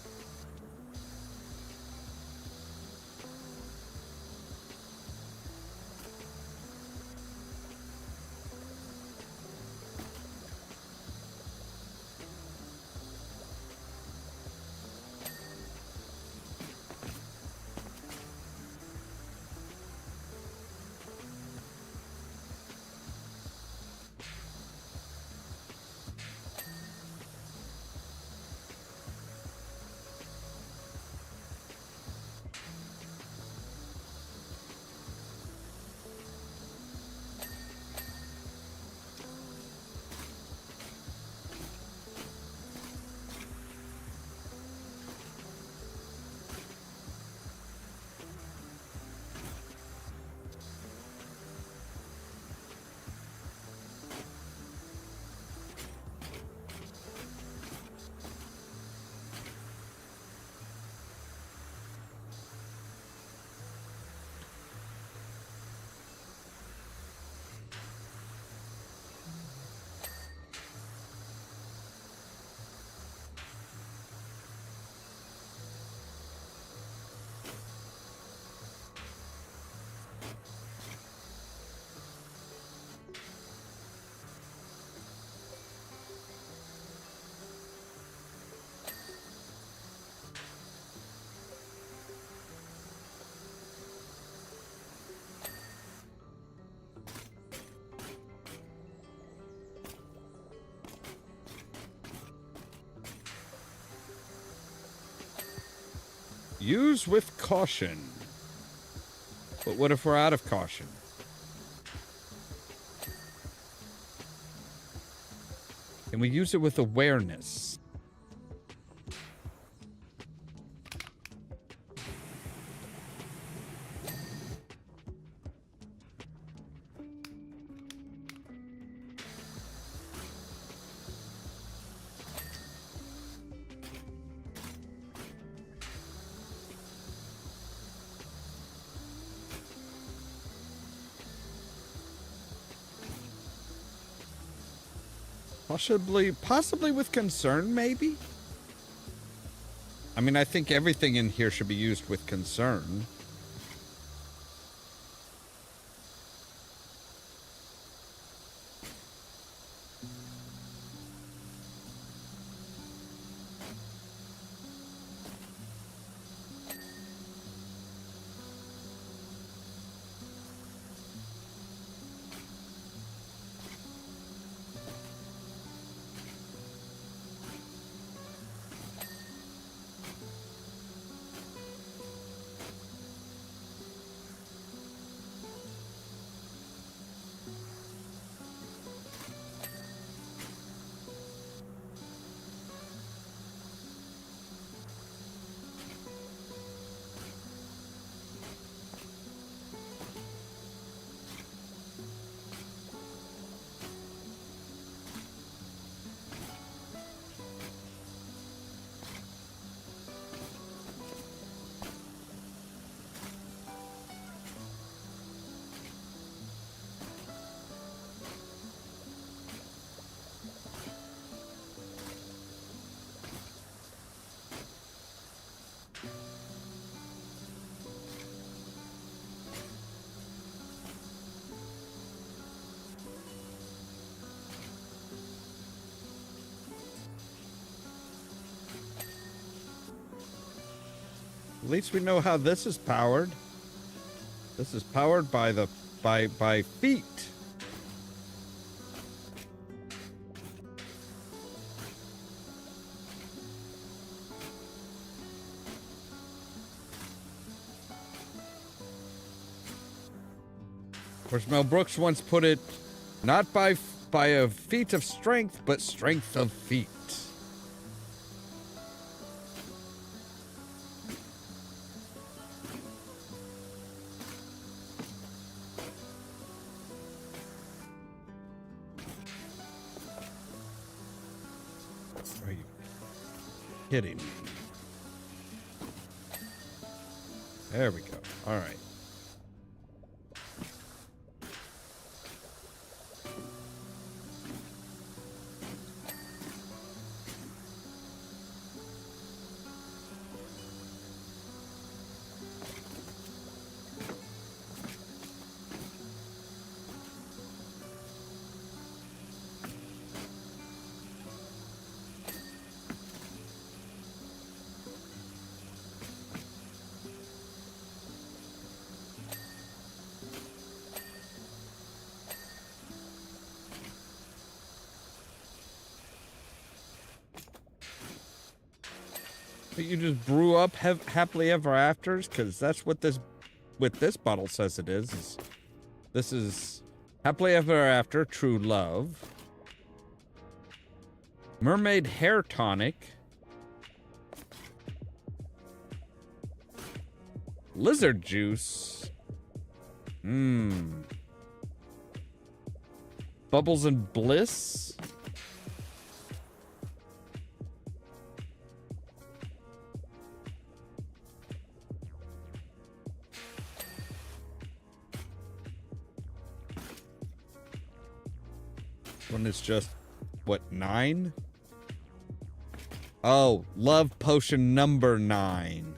Use with caution. But what if we're out of caution? Can we use it with awareness? Possibly with concern, maybe? I mean, I think everything in here should be used with concern. At least we know how this is powered. This is powered by the by feet. Of course, Mel Brooks once put it, not by a feat of strength, but strength of feet. Are you kidding me? There we go. All right. You just brew up happily ever afters, because that's what this bottle says it is. This is happily ever after, true love. Mermaid hair tonic. Lizard juice. Bubbles and bliss. One is just, what, 9? Oh, love potion number 9.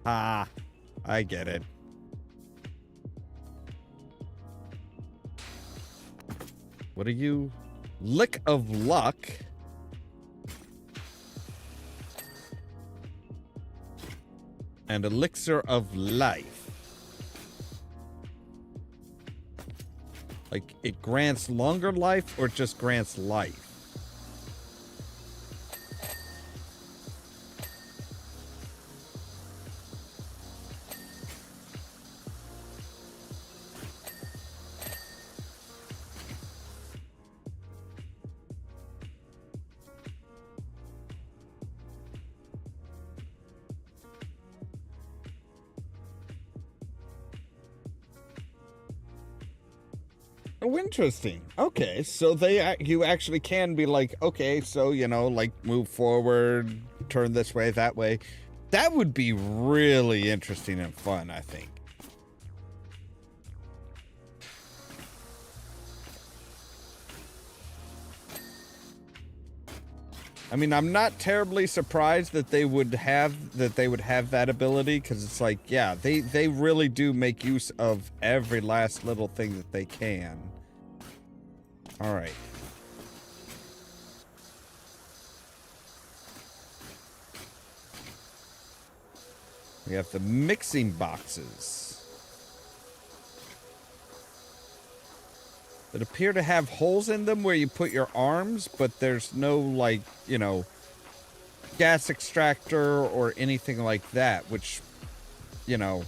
Ah, I get it. What are you? Lick of luck. And elixir of life. Like, it grants longer life or just grants life? Oh, interesting. Okay, so you actually can be like, okay, so, you know, like move forward, turn this way, that way. That would be really interesting and fun, I think. I mean, I'm not terribly surprised that they would have that ability, because it's like, yeah, they really do make use of every last little thing that they can. All right. We have the mixing boxes that appear to have holes in them where you put your arms, but there's no, like, you know, gas extractor or anything like that, which, you know,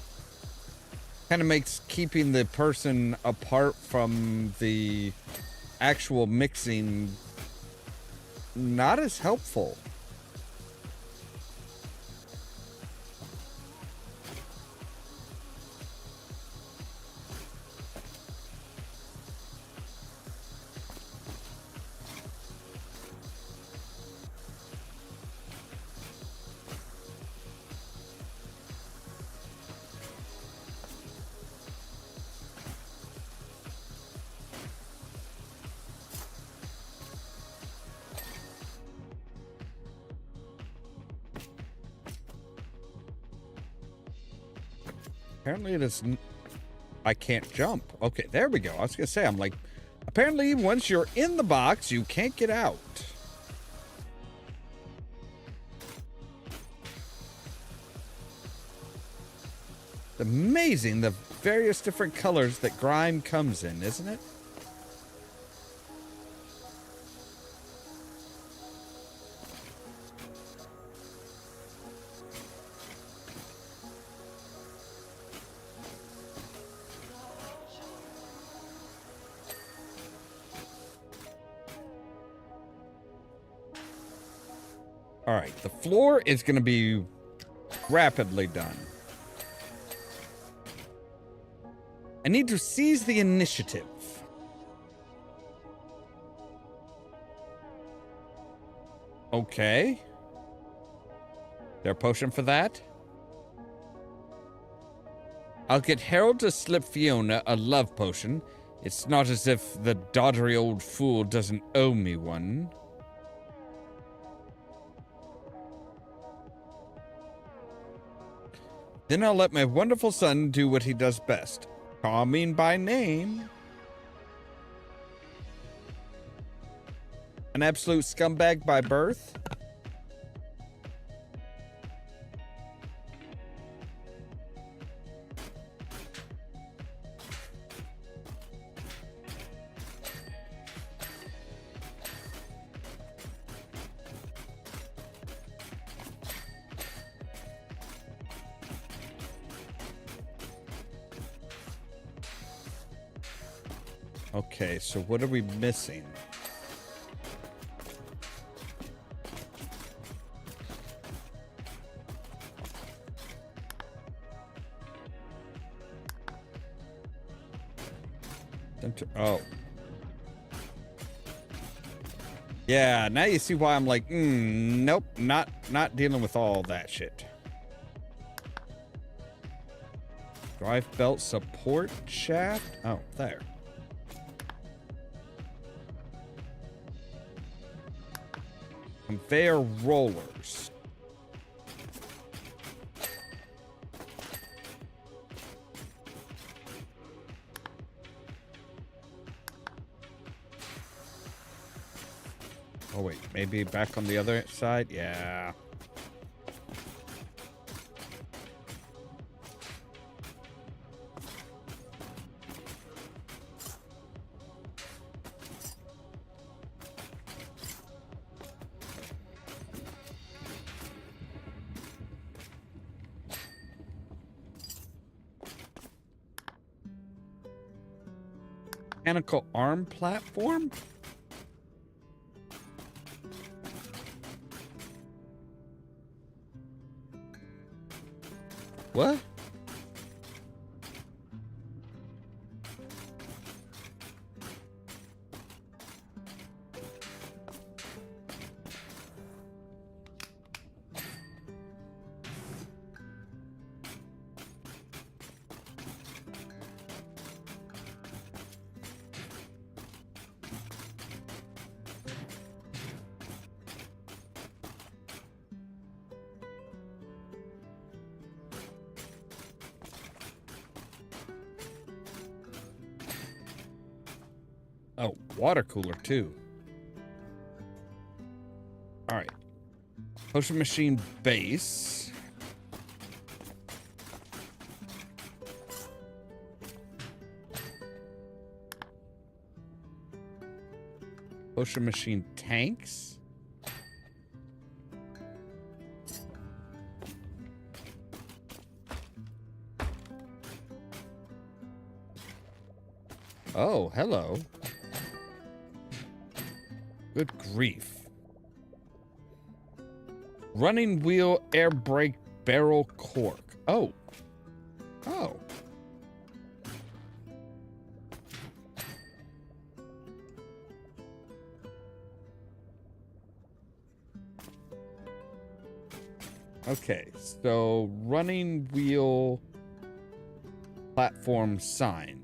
kind of makes keeping the person apart from the actual mixing not as helpful. Apparently it is... I can't jump. Okay, there we go. I was gonna say, I'm like, apparently once you're in the box, you can't get out. It's amazing the various different colors that grime comes in, isn't it? All right, the floor is going to be rapidly done. I need to seize the initiative. Okay. There a potion for that? I'll get Harold to slip Fiona a love potion. It's not as if the doddery old fool doesn't owe me one. Then I'll let my wonderful son do what he does best. Calming by name. An absolute scumbag by birth. Okay, so what are we missing? Oh. Yeah, now you see why I'm like, nope, not dealing with all that shit. Drive belt support shaft? Oh, there. Conveyor rollers. Oh wait, maybe back on the other side? Yeah. Mechanical arm platform? What? Oh, water cooler too. All right. Potion machine base. Potion machine tanks. Oh, hello. Good grief. Running wheel, air brake, barrel, cork. Oh. Oh. Okay, so running wheel, platform sign.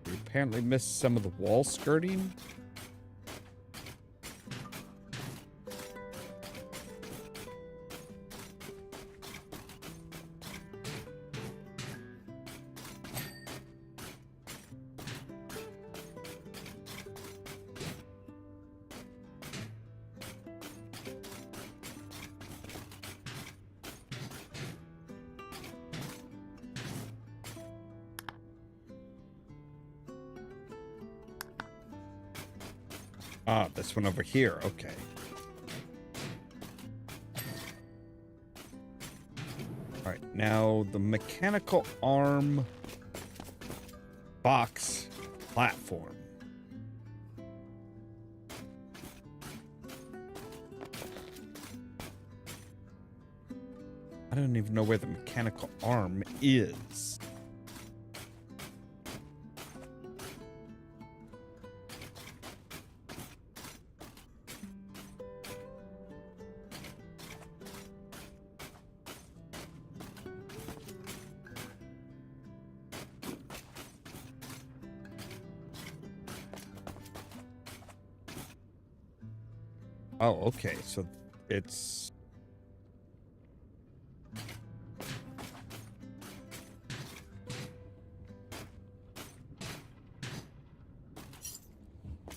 We apparently missed some of the wall skirting. Ah, this one over here. Okay. All right, now the mechanical arm box platform. I don't even know where the mechanical arm is. Oh, okay. So it's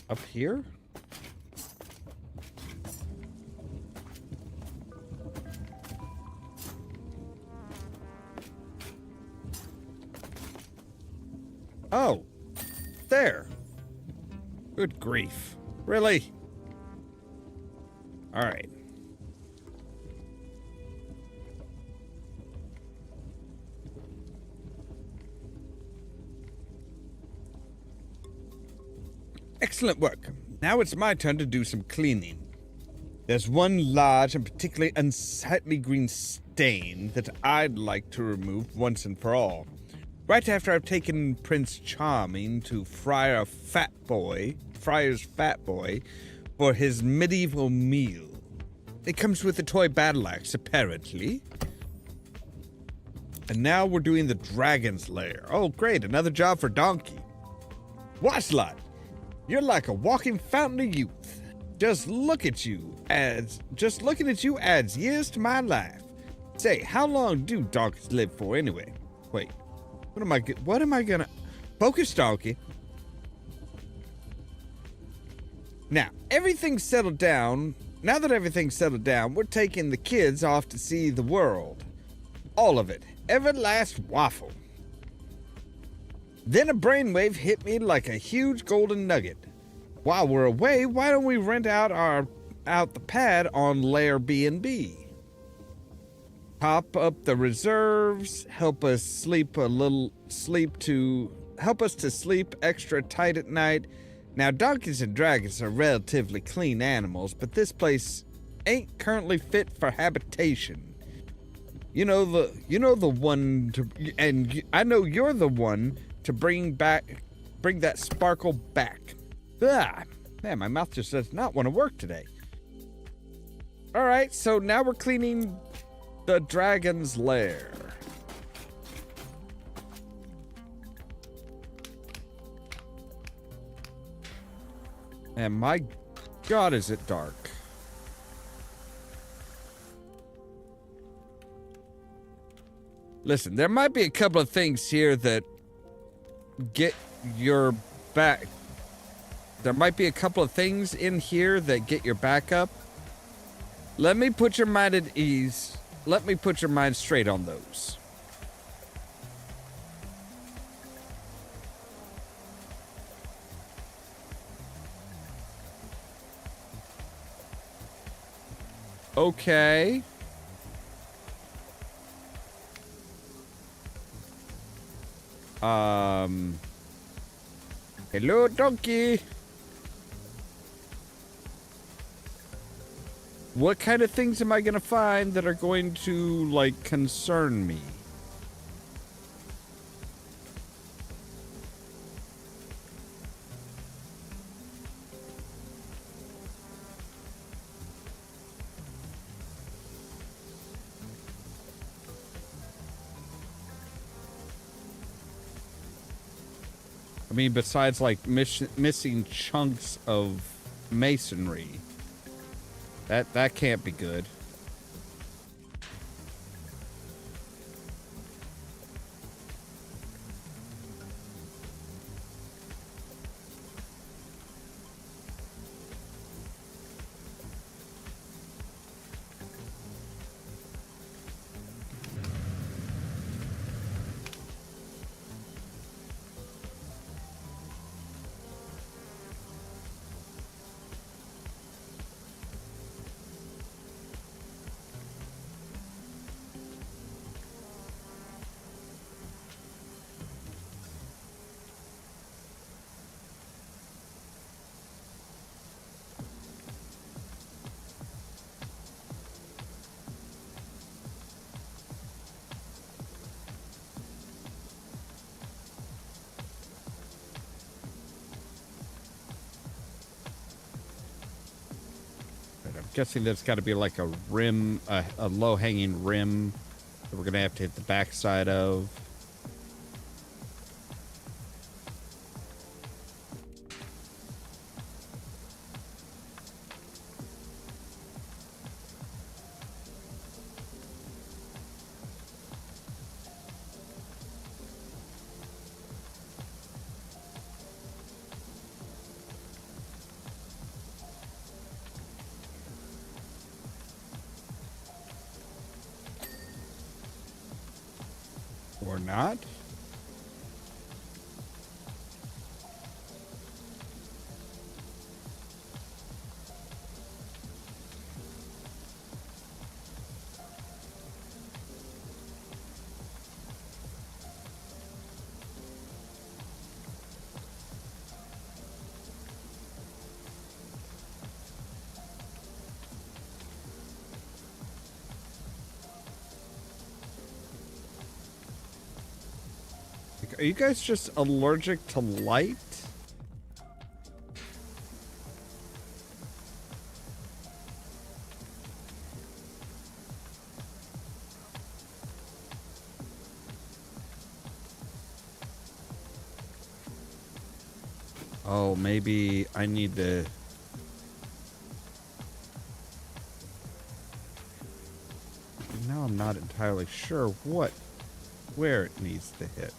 up here? Oh, there. Good grief. Really? All right. Excellent work. Now it's my turn to do some cleaning. There's one large and particularly unsightly green stain that I'd like to remove once and for all. Right after I've taken Prince Charming to Friar's Fat Boy, for his medieval meal. It comes with a toy battle axe, apparently. And now we're doing the Dragon's Lair. Oh, great, another job for Donkey. Washlot, you're like a walking fountain of youth. Just looking at you adds years to my life. Say, how long do donkeys live for anyway? Wait, what am I gonna... Focus, Donkey. Now that everything's settled down, we're taking the kids off to see the world. All of it. Every last waffle. Then a brainwave hit me like a huge golden nugget. While we're away, why don't we rent out the pad on Lair B&B? Top up the reserves, help us to sleep extra tight at night. Now, donkeys and dragons are relatively clean animals, but this place ain't currently fit for habitation. I know you're the one to bring that sparkle back. Ah, man, my mouth just does not want to work today. All right, so now we're cleaning the Dragon's Lair. And my God, is it dark. Listen, there might be a couple of things here that get your back. There might be a couple of things in here that get your back up. Let me put your mind at ease. Let me put your mind straight on those. Okay. Hello, donkey. What kind of things am I gonna find that are going to, like, concern me? I mean, besides, like, missing chunks of masonry. That can't be good. Guessing that's got to be like a rim, a low-hanging rim that we're gonna have to hit the backside of. Or not. Are you guys just allergic to light? Oh, maybe I need to... Now I'm not entirely sure where it needs to hit.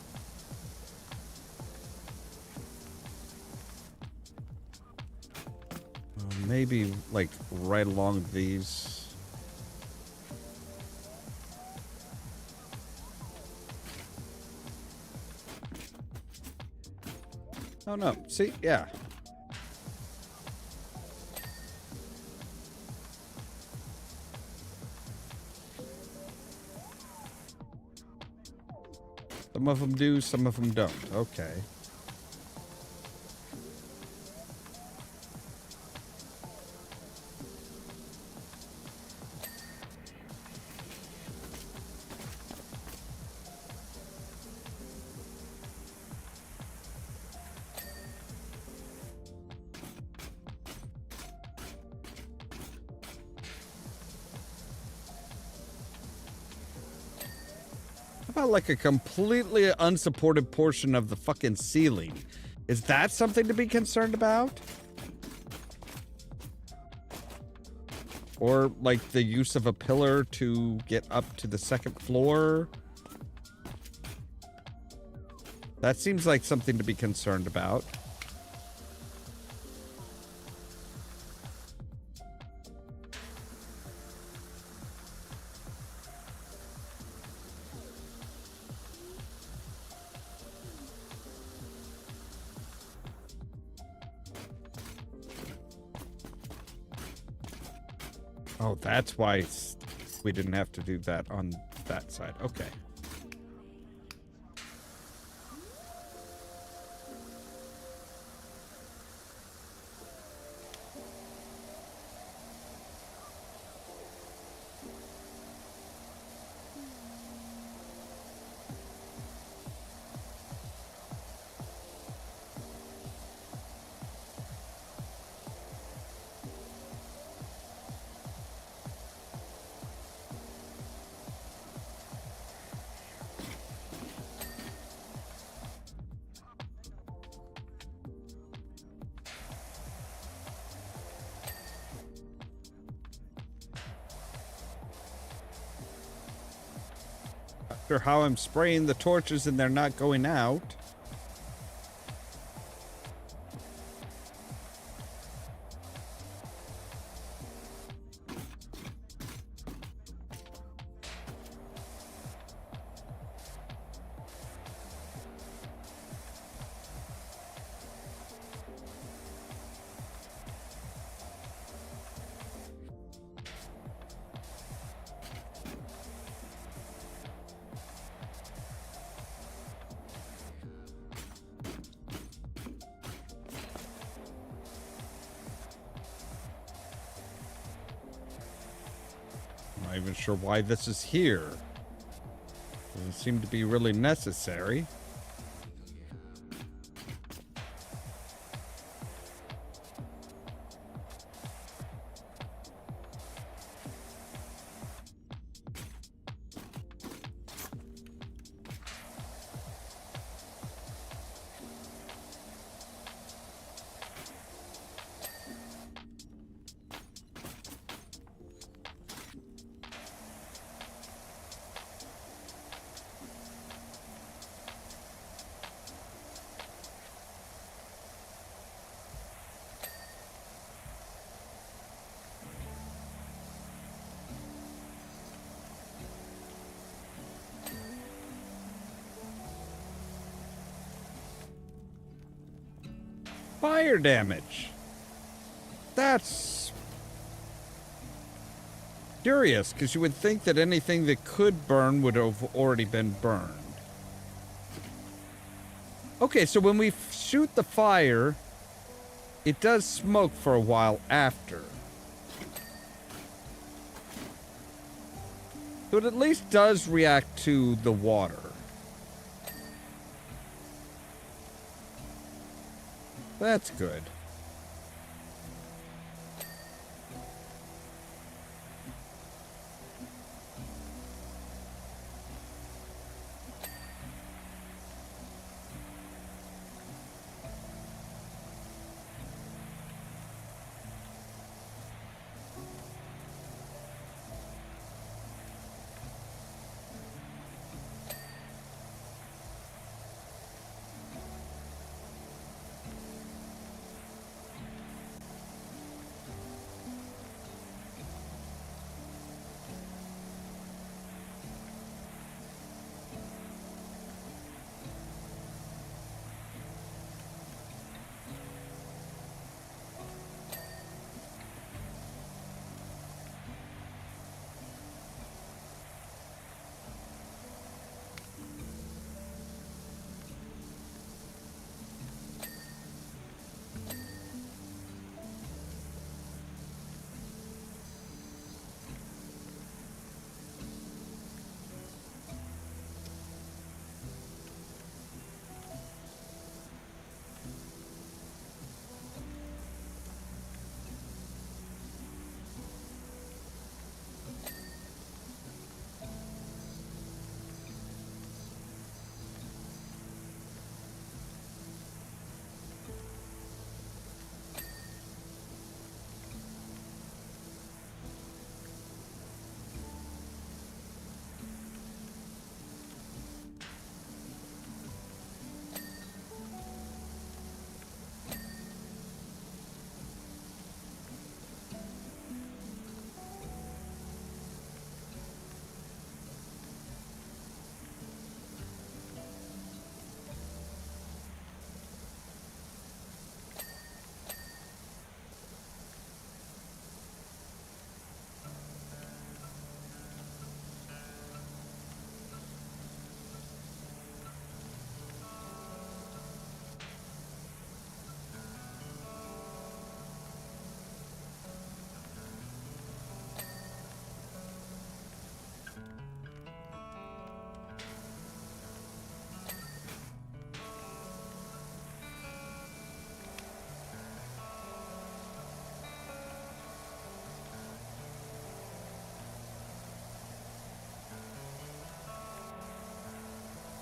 Maybe, like, right along these. Oh, no. See? Yeah. Some of them do, some of them don't. Okay. About like a completely unsupported portion of the fucking ceiling. Is that something to be concerned about? Or like the use of a pillar to get up to the second floor? That seems like something to be concerned about. Oh, that's why we didn't have to do that on that side. Okay. After how I'm spraying the torches and they're not going out. I'm not even sure why this is here. Doesn't seem to be really necessary. Fire damage. That's curious, because you would think that anything that could burn would have already been burned. Okay, so when we shoot the fire, it does smoke for a while after. So it at least does react to the water. That's good.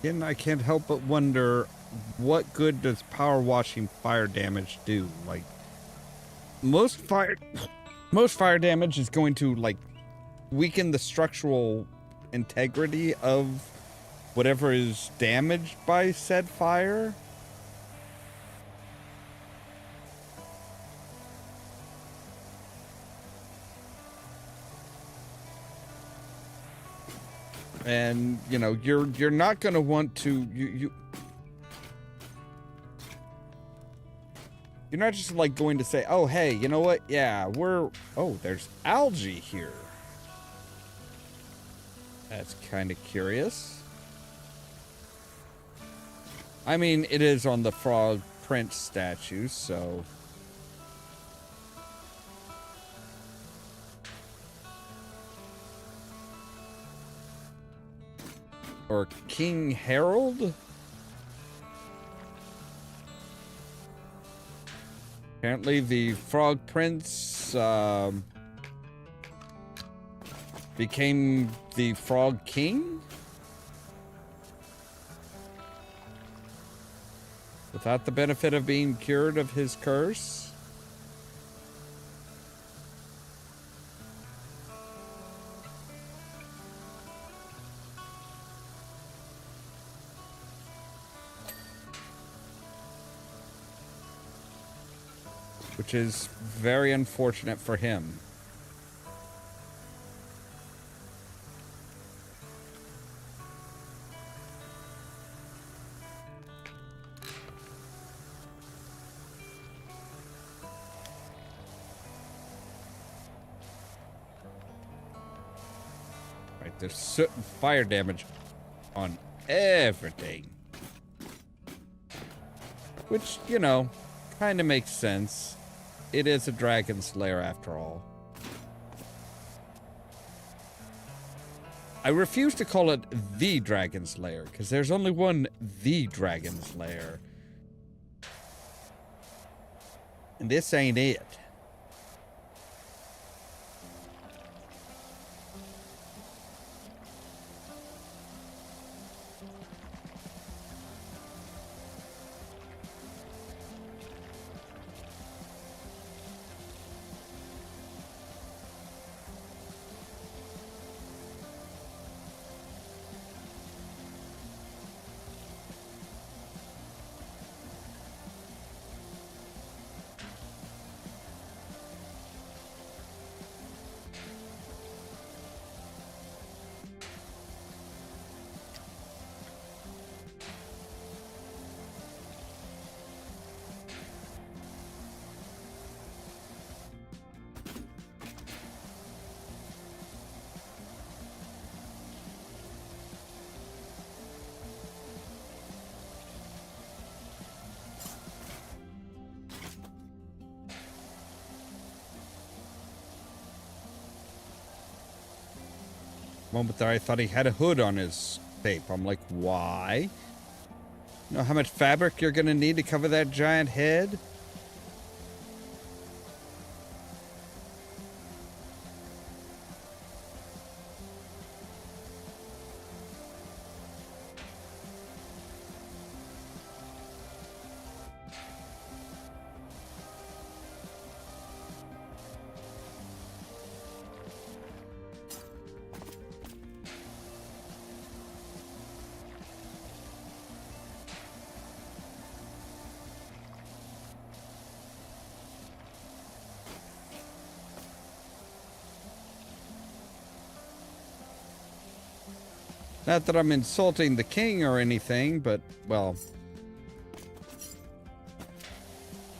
And I can't help but wonder, what good does power washing fire damage do? Like, most fire most fire damage is going to like weaken the structural integrity of whatever is damaged by said fire. And you know, you're not going to want to you're not just like going to say, oh hey, you know what, yeah, oh, there's algae here. That's kind of curious. I mean, it is on the frog prince statue, so or King Harold. Apparently the Frog Prince became the Frog King without the benefit of being cured of his curse. Which is very unfortunate for him. Right, there's soot and fire damage on everything. Which, you know, kind of makes sense. It is a dragon slayer after all. I refuse to call it the Dragon Slayer, because there's only one the Dragon Slayer. And this ain't it. Moment there, I thought he had a hood on his tape. I'm like, why? You know how much fabric you're gonna need to cover that giant head? Not that I'm insulting the king or anything, but, well,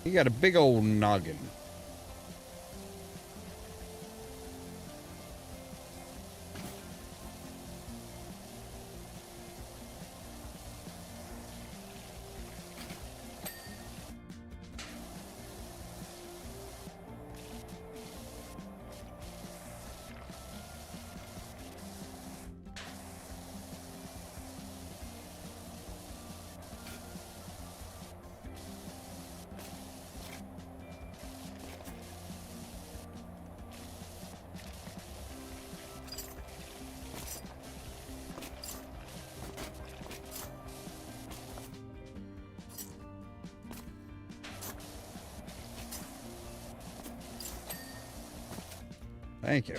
he got a big old noggin. Thank you.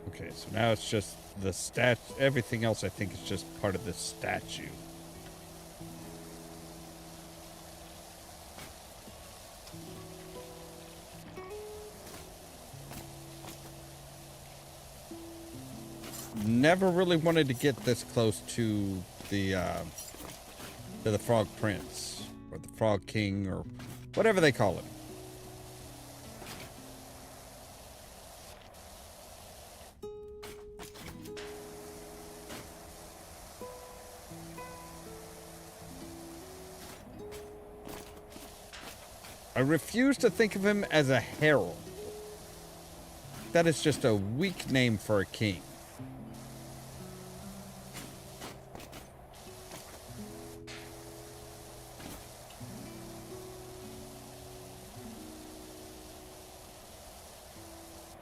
Okay, so now it's just the everything else I think is just part of this statue. Never really wanted to get this close to the Frog Prince or the Frog King or whatever they call it. I refuse to think of him as a herald. That is just a weak name for a king.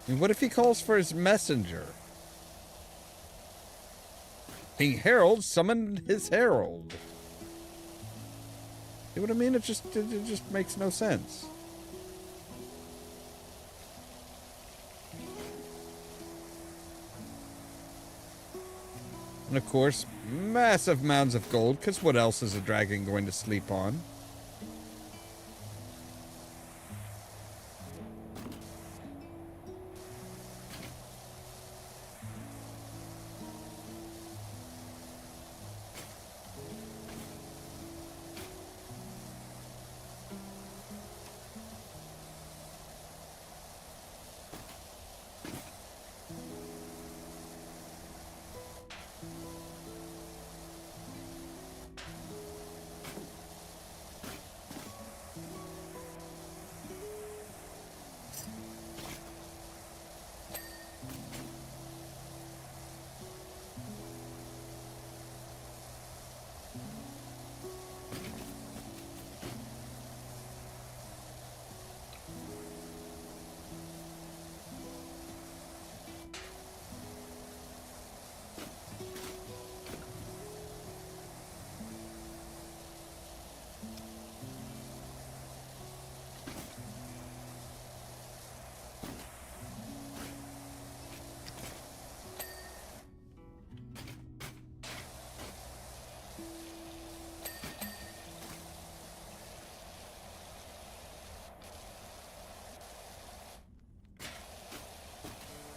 I mean, what if he calls for his messenger? King Harold summoned his herald. See what I mean? It just makes no sense. And of course, massive mounds of gold, because what else is a dragon going to sleep on?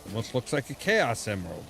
Almost looks like a Chaos Emerald.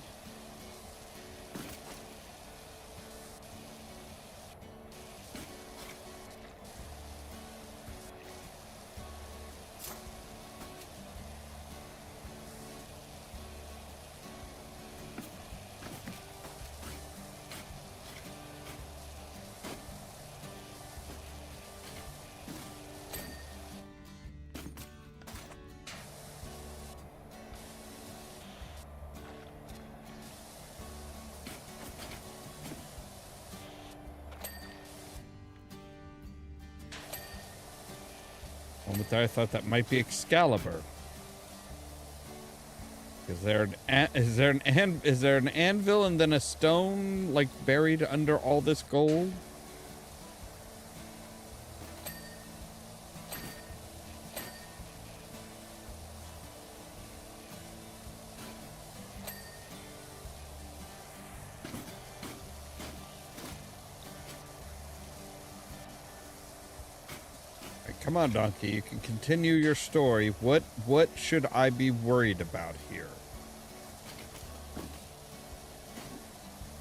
Moment there, I thought that might be Excalibur. Is there an anvil and then a stone like buried under all this gold? Come on, Donkey, you can continue your story. What should I be worried about here?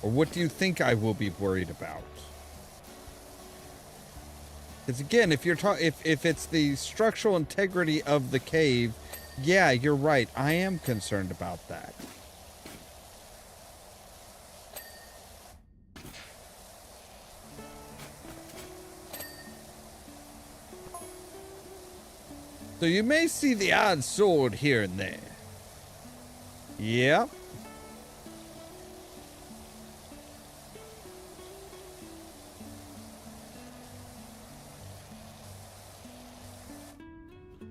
Or what do you think I will be worried about? Because again, if you're if it's the structural integrity of the cave, yeah, you're right. I am concerned about that. So you may see the odd sword here and there. Yep.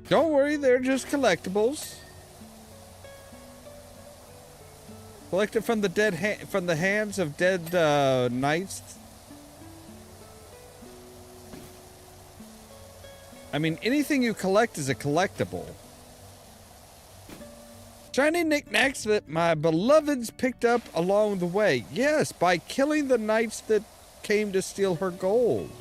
Don't worry, they're just collectibles. Collected from the from the hands of dead knights. I mean, anything you collect is a collectible. Shiny knickknacks that my beloveds picked up along the way. Yes, by killing the knights that came to steal her gold.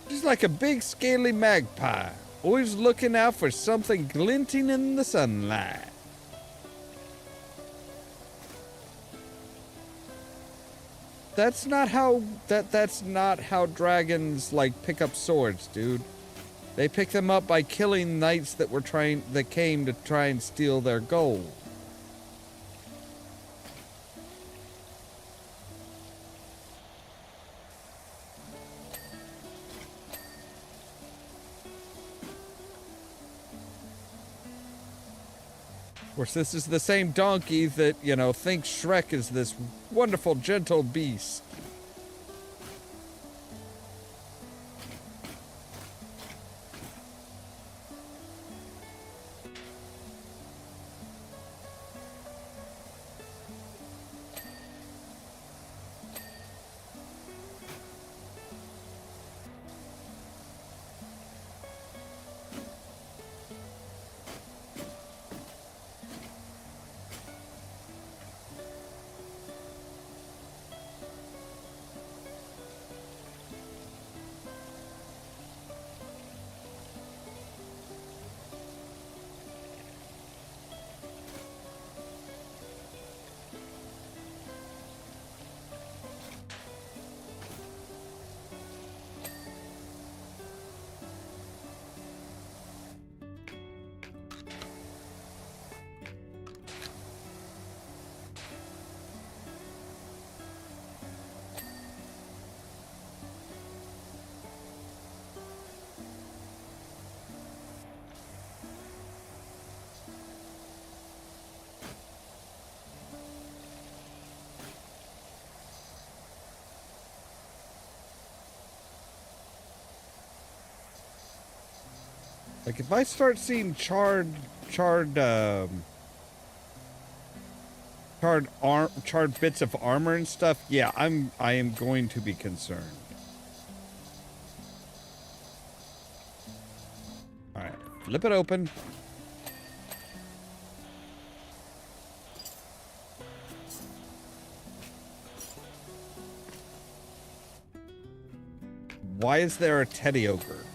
She's like a big scaly magpie, always looking out for something glinting in the sunlight. That's not how that's not how dragons like pick up swords, dude. They pick them up by killing knights that came to try and steal their gold. Of course, this is the same donkey that, you know, thinks Shrek is this wonderful, gentle beast. Like, if I start seeing charred bits of armor and stuff, yeah, I am going to be concerned. All right, flip it open. Why is there a teddy ogre?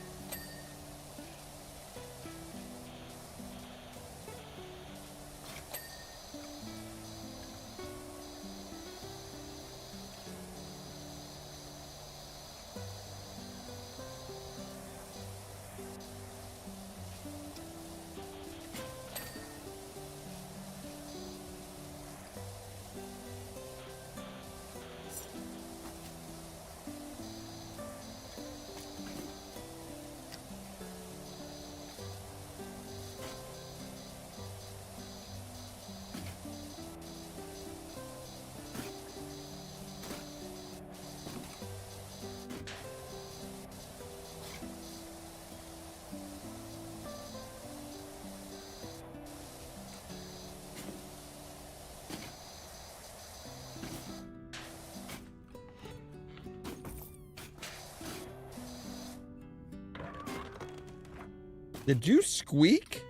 Did you squeak?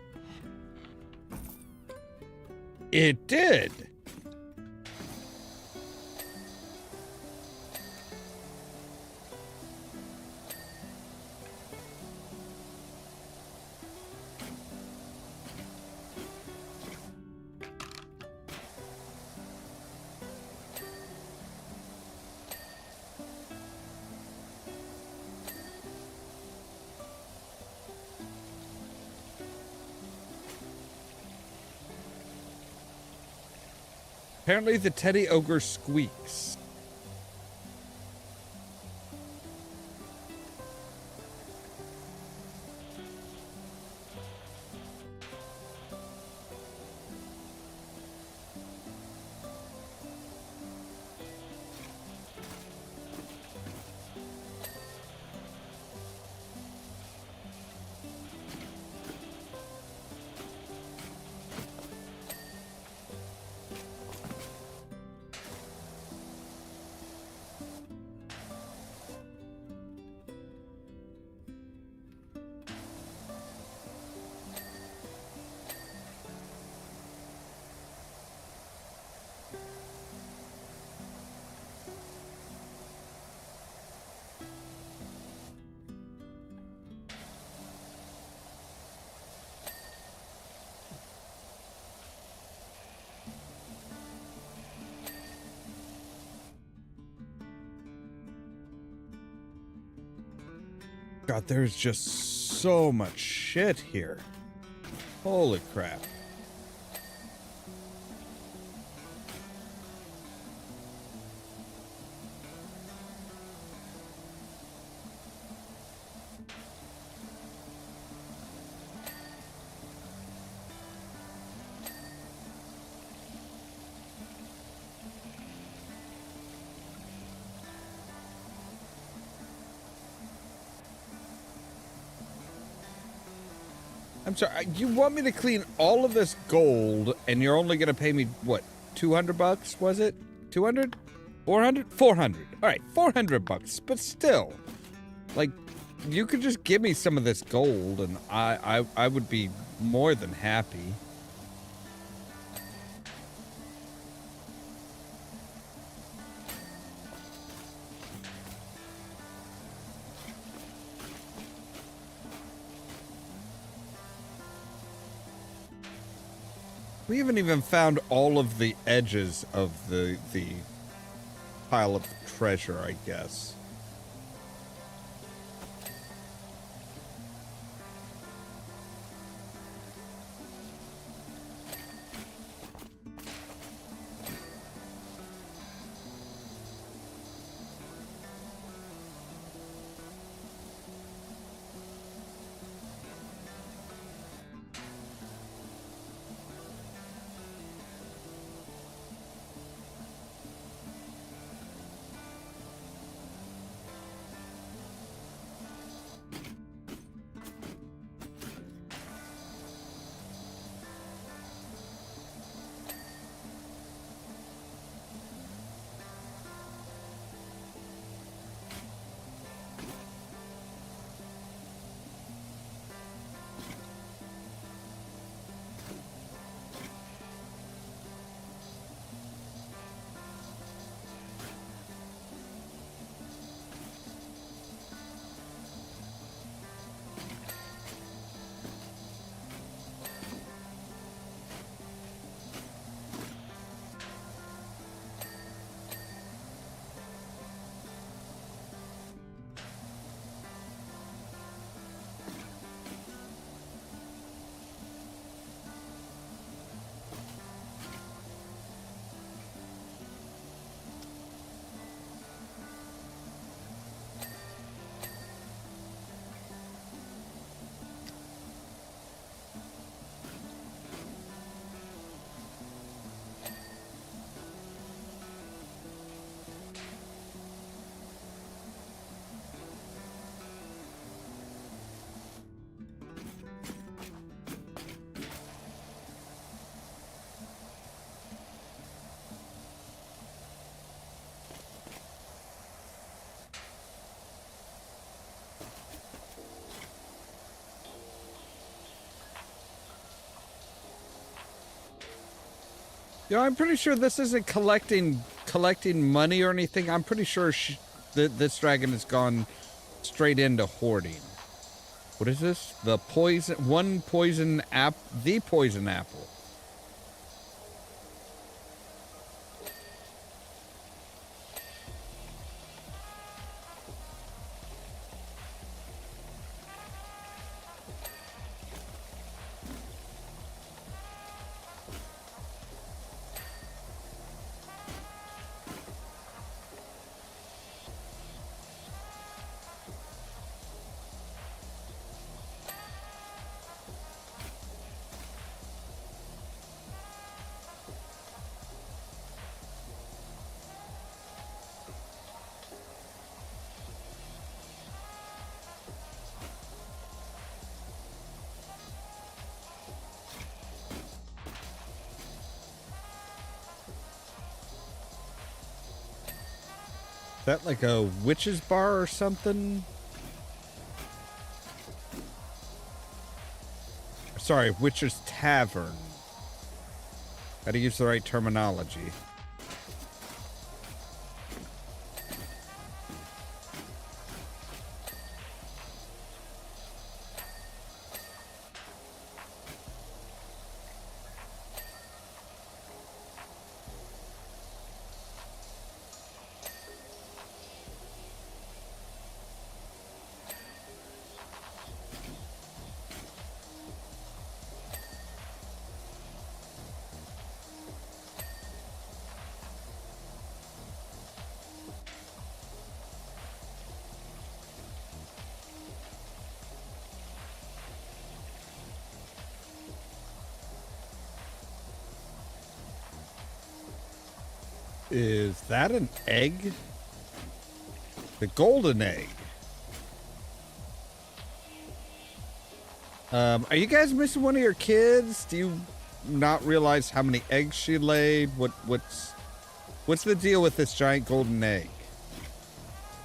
It did. Apparently the teddy ogre squeaks. God, there's just so much shit here. Holy crap. I'm sorry, you want me to clean all of this gold, and you're only going to pay me, what, 200 bucks, was it? 200? 400? 400. All right, 400 bucks, but still, like, you could just give me some of this gold, and I would be more than happy. We haven't even found all of the edges of the pile of treasure, I guess. You know, I'm pretty sure this isn't collecting money or anything. I'm pretty sure that this dragon has gone straight into hoarding. What is this? The poison the poison apple. Is that like a witch's bar or something? Sorry, witch's tavern. Gotta use the right terminology. Is that an egg? The golden egg. Are you guys missing one of your kids? Do you not realize how many eggs she laid? What's the deal with this giant golden egg?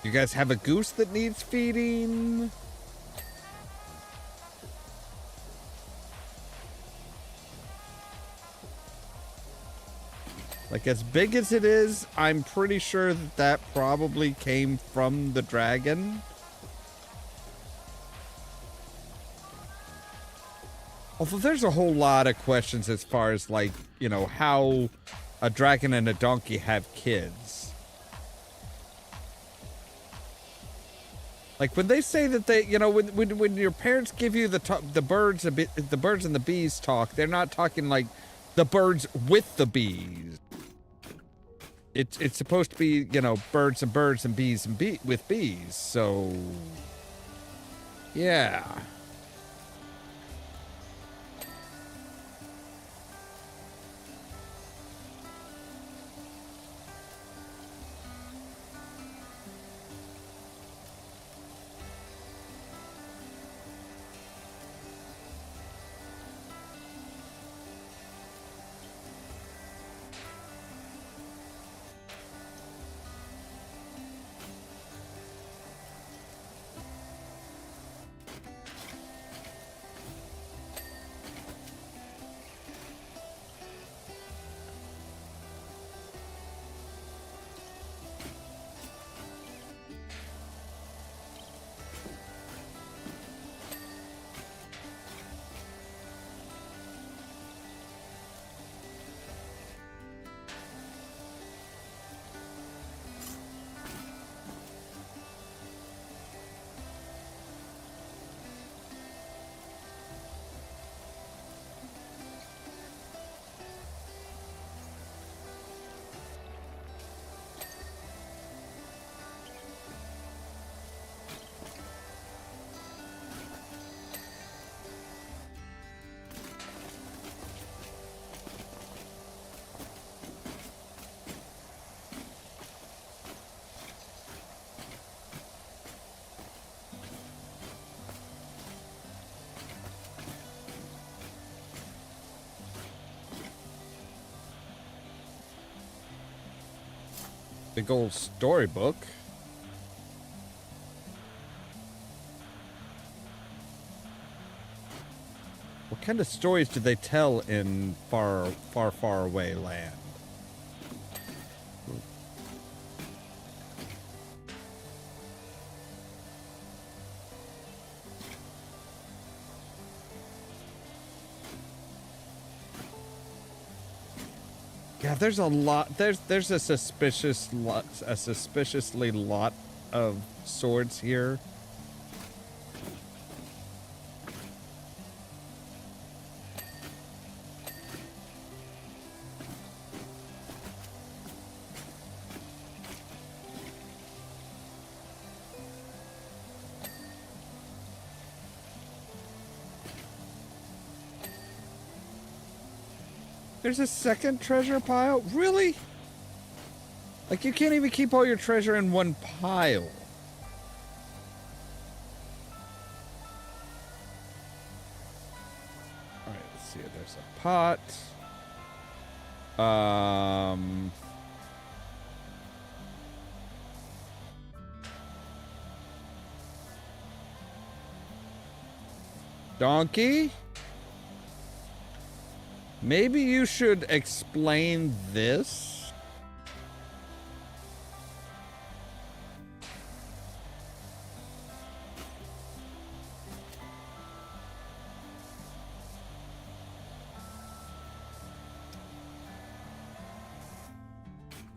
You guys have a goose that needs feeding? Like, as big as it is, I'm pretty sure that that probably came from the dragon. Although there's a whole lot of questions as far as, like, you know, how a dragon and a donkey have kids. Like, when they say that they, you know, when your parents give you the birds and the bees talk, they're not talking like the birds with the bees. It's supposed to be, you know, birds and bees with bees. So, yeah. Big old storybook. What kind of stories do they tell in far, far, far away land? Yeah, there's a lot. There's a suspiciously lot of swords here. There's a second treasure pile? Really? Like, you can't even keep all your treasure in one pile. Alright, let's see. There's a pot. Donkey? Maybe you should explain this.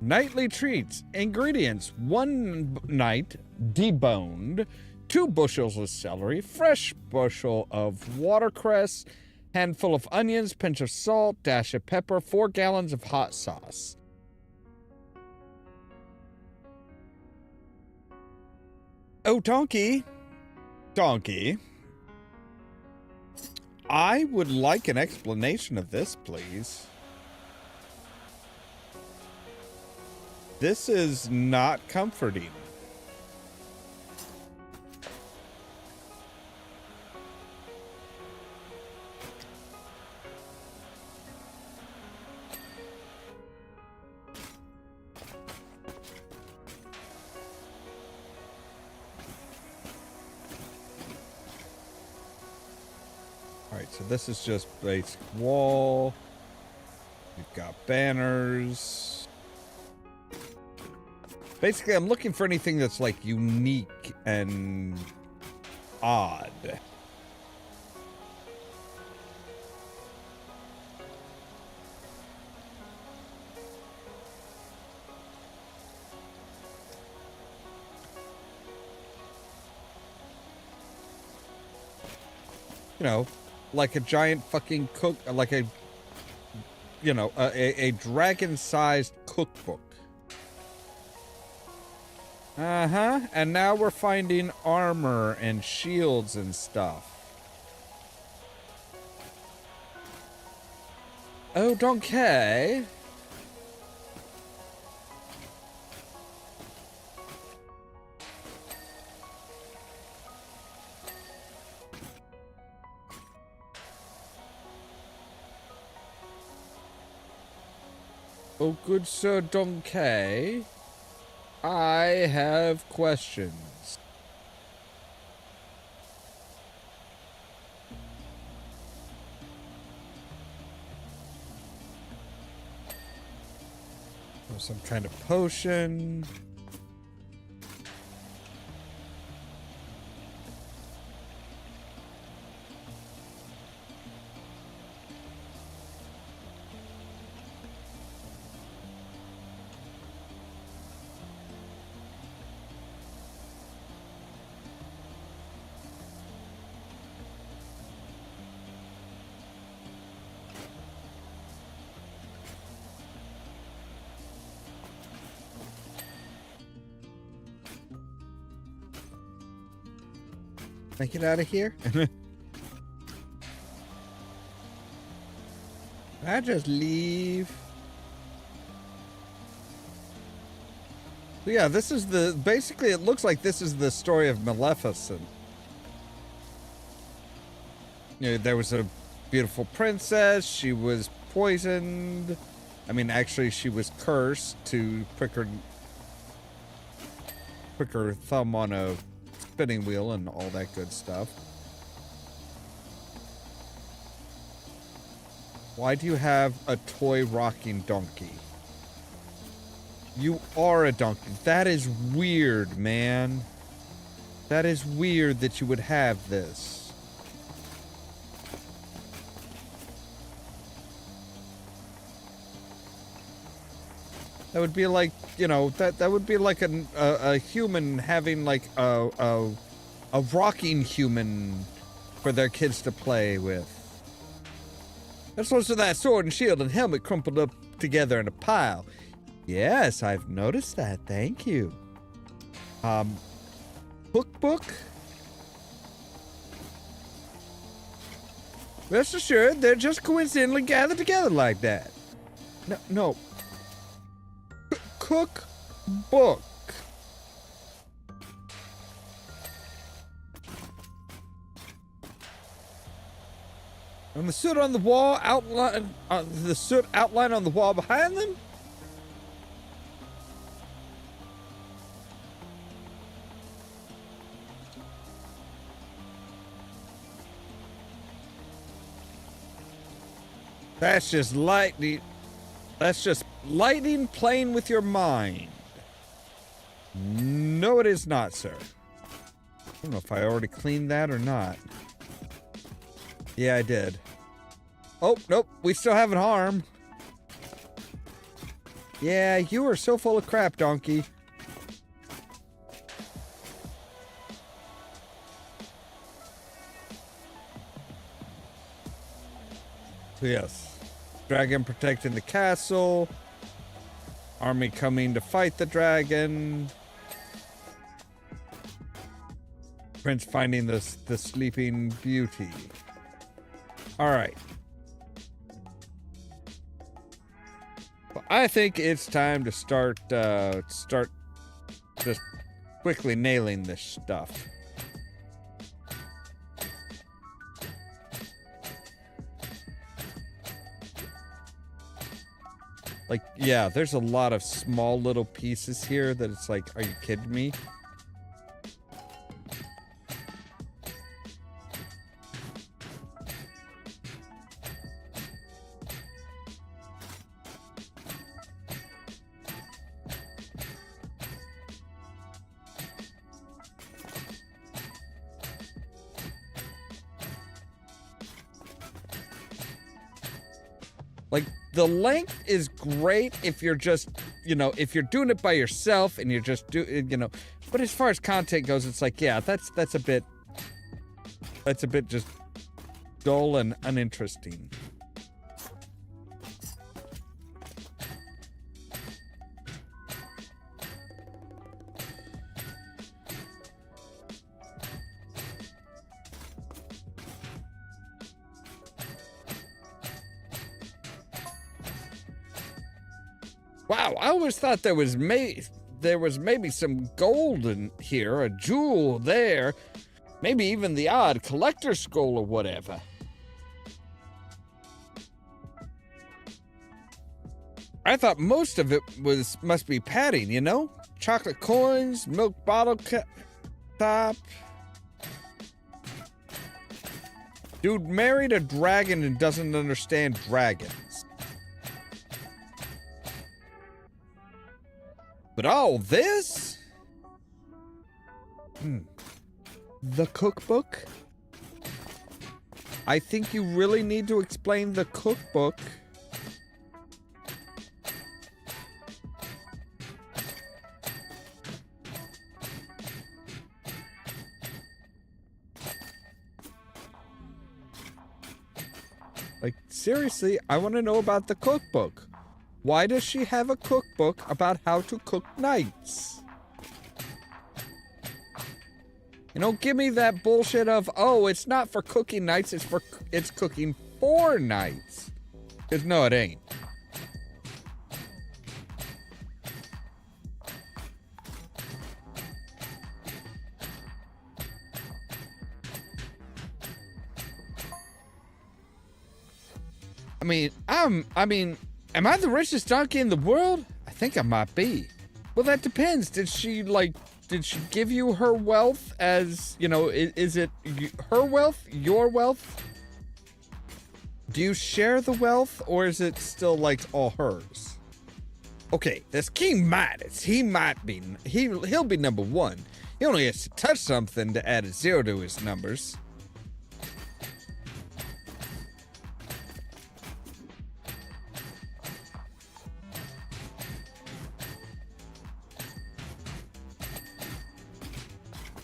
Nightly treats. Ingredients: 1 night deboned, 2 bushels of celery, fresh bushel of watercress, handful of onions, pinch of salt, dash of pepper, 4 gallons of hot sauce. Oh, Donkey. Donkey. I would like an explanation of this, please. This is not comforting. Alright, so this is just basic wall. We've got banners. Basically, I'm looking for anything that's like unique and odd. You know, like a giant fucking cook, like a, you know, a dragon-sized cookbook. Uh-huh, and now we're finding armor and shields and stuff. Oh, donkey. Oh, good Sir Donkey, I have questions. Oh, some kind of potion. Can I get out of here? Can I just leave? So yeah, this is the, basically it looks like this is the story of Maleficent. You know, there was a beautiful princess, she was poisoned. I mean, actually she was cursed to prick her thumb on a spinning wheel and all that good stuff. Why do you have a toy rocking donkey? You are a donkey. That is weird, man. That is weird that you would have this. That would be like, you know, that would be like a human having like a rocking human for their kids to play with. That's also that sword and shield and helmet crumpled up together in a pile. Yes, I've noticed that. Thank you. Cookbook? Rest assured, they're just coincidentally gathered together like that. No. Cookbook. And the soot on the wall outline, the soot outline on the wall behind them? That's just lightning. That's just lightning playing with your mind. No, it is not, sir. I don't know if I already cleaned that or not. Yeah, I did. Oh, nope. We still have an arm. Yeah, you are so full of crap, donkey. So yes. Dragon protecting the castle. Army coming to fight the dragon. Prince finding the sleeping beauty. All right. I think it's time to start just quickly nailing this stuff. Like, yeah, there's a lot of small little pieces here that it's like, are you kidding me? Like, the length is great if you're just, you know, if you're doing it by yourself and you're just you know, but as far as content goes, it's like, yeah, that's a bit just dull and uninteresting. Wow, I always thought there was maybe some gold in here, a jewel there, maybe even the odd collector's skull or whatever. I thought most of it must be padding, you know? Chocolate coins, milk bottle top. Dude married a dragon and doesn't understand dragons. But all this? The cookbook? I think you really need to explain the cookbook. Like, seriously, I want to know about the cookbook. Why does she have a cookbook about how to cook knights? You know, give me that bullshit of, oh, it's not for cooking knights, it's cooking for knights. 'Cause no, it ain't. I mean, am I the richest donkey in the world? I think I might be. Well, that depends. Did she give you her wealth as, you know, is it her wealth, your wealth? Do you share the wealth, or is it still, like, all hers? Okay, this King Midas, he'll be number one. He only has to touch something to add a 0 to his numbers.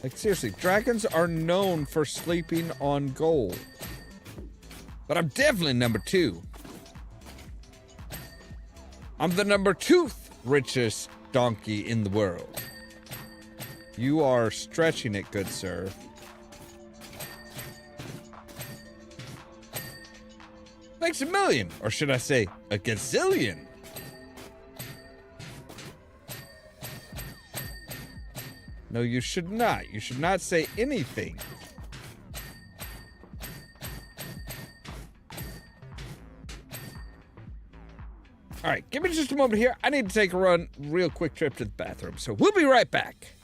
Like, seriously, dragons are known for sleeping on gold. But I'm definitely number 2. I'm the number 2 richest donkey in the world. You are stretching it, good sir. Makes a million, or should I say, a gazillion. No, you should not. You should not say anything. All right, give me just a moment here. I need to take a real quick trip to the bathroom, so we'll be right back.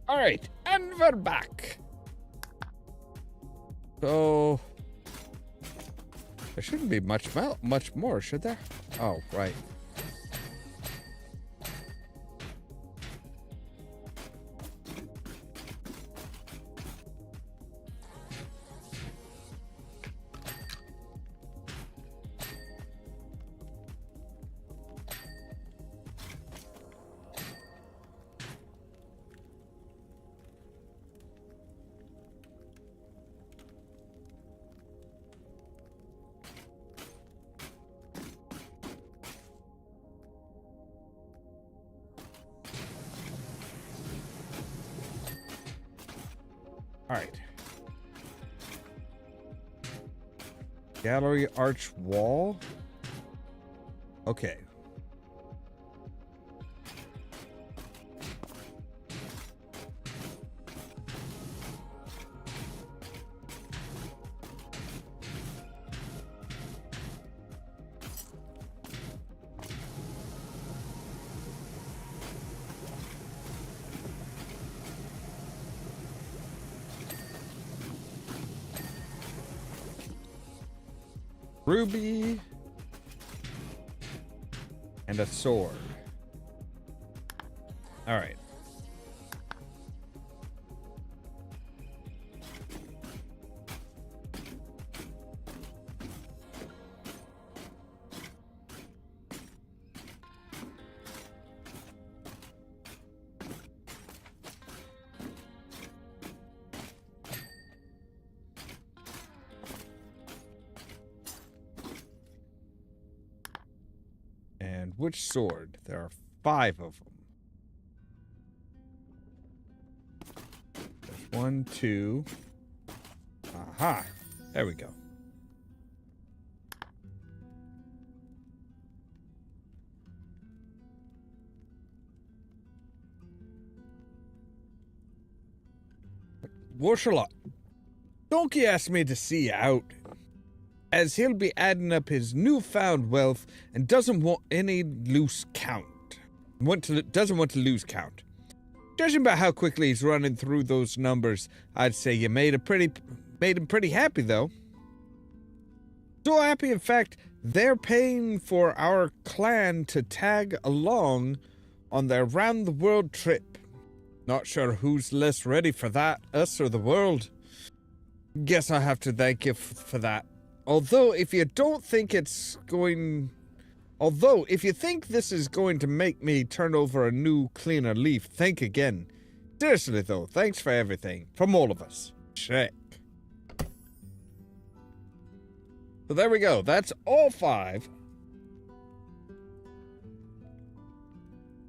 All right, and we're back. So there shouldn't be much more, should there? Oh, right. All right. Gallery arch wall. Okay. Ruby and a sword. All right. And which sword? There are 5 of them. There's 1, 2. Aha. There we go. Worshalot, Donkey asked me to see you out, as he'll be adding up his newfound wealth and doesn't want any loose count. Doesn't want to lose count. Judging by how quickly he's running through those numbers, I'd say you made him pretty happy, though. So happy, in fact, they're paying for our clan to tag along on their round-the-world trip. Not sure who's less ready for that, us or the world. Guess I'll have to thank you for that. Although, if you think this is going to make me turn over a new, cleaner leaf, think again. Seriously, though, thanks for everything. From all of us. Check. So there we go. That's all 5.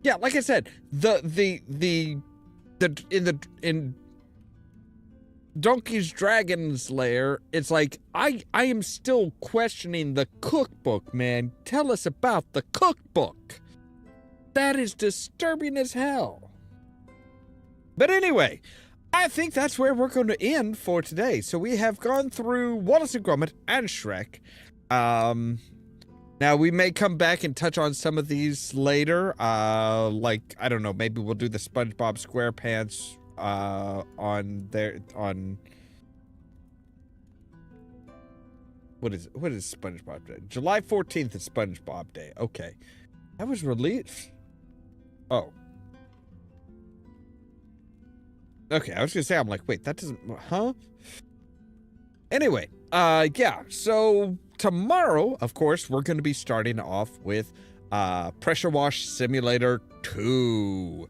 Yeah, like I said, in Donkey's Dragon's Lair, it's like, I am still questioning the cookbook, man. Tell us about the cookbook. That is disturbing as hell. But anyway, I think that's where we're going to end for today. So we have gone through Wallace and Gromit and Shrek. Now, we may come back and touch on some of these later. Like, I don't know, maybe we'll do the SpongeBob SquarePants on what is SpongeBob Day? July 14th is SpongeBob Day. Okay. That was released. Oh. Okay, I was gonna say, I'm like, wait, that doesn't, huh? Anyway, yeah, so tomorrow, of course, we're gonna be starting off with Pressure Wash Simulator 2.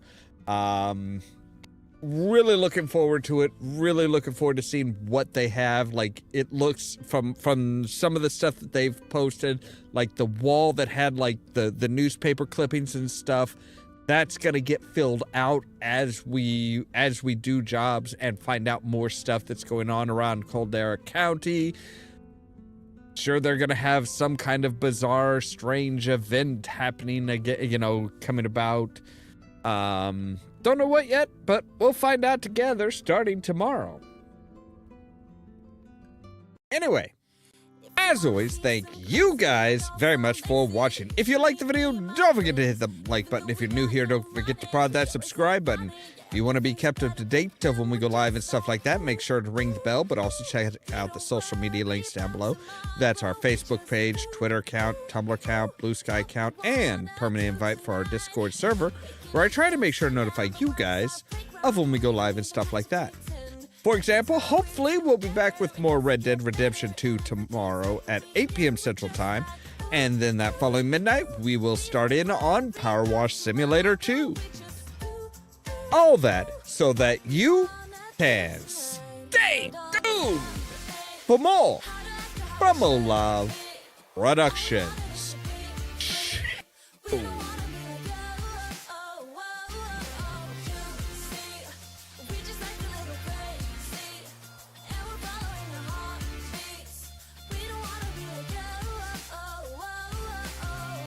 really looking forward to it. Really looking forward to seeing what they have. Like, it looks from some of the stuff that they've posted, like the wall that had like the newspaper clippings and stuff. That's gonna get filled out as we do jobs and find out more stuff that's going on around Caldera County. Sure, they're gonna have some kind of bizarre, strange event happening again, you know, coming about. Don't know what yet, but we'll find out together starting tomorrow. Anyway, as always, thank you guys very much for watching. If you liked the video, don't forget to hit the like button. If you're new here, don't forget to prod that subscribe button. If you want to be kept up to date of when we go live and stuff like that, make sure to ring the bell, but also check out the social media links down below. That's our Facebook page, Twitter account, Tumblr account, Blue Sky account, and permanent invite for our Discord server, where I try to make sure to notify you guys of when we go live and stuff like that. For example, hopefully we'll be back with more Red Dead Redemption 2 tomorrow at 8 p.m. Central Time, and then that following midnight, we will start in on Powerwash Simulator 2. All that so that you can stay tuned for more from Ollamh Productions.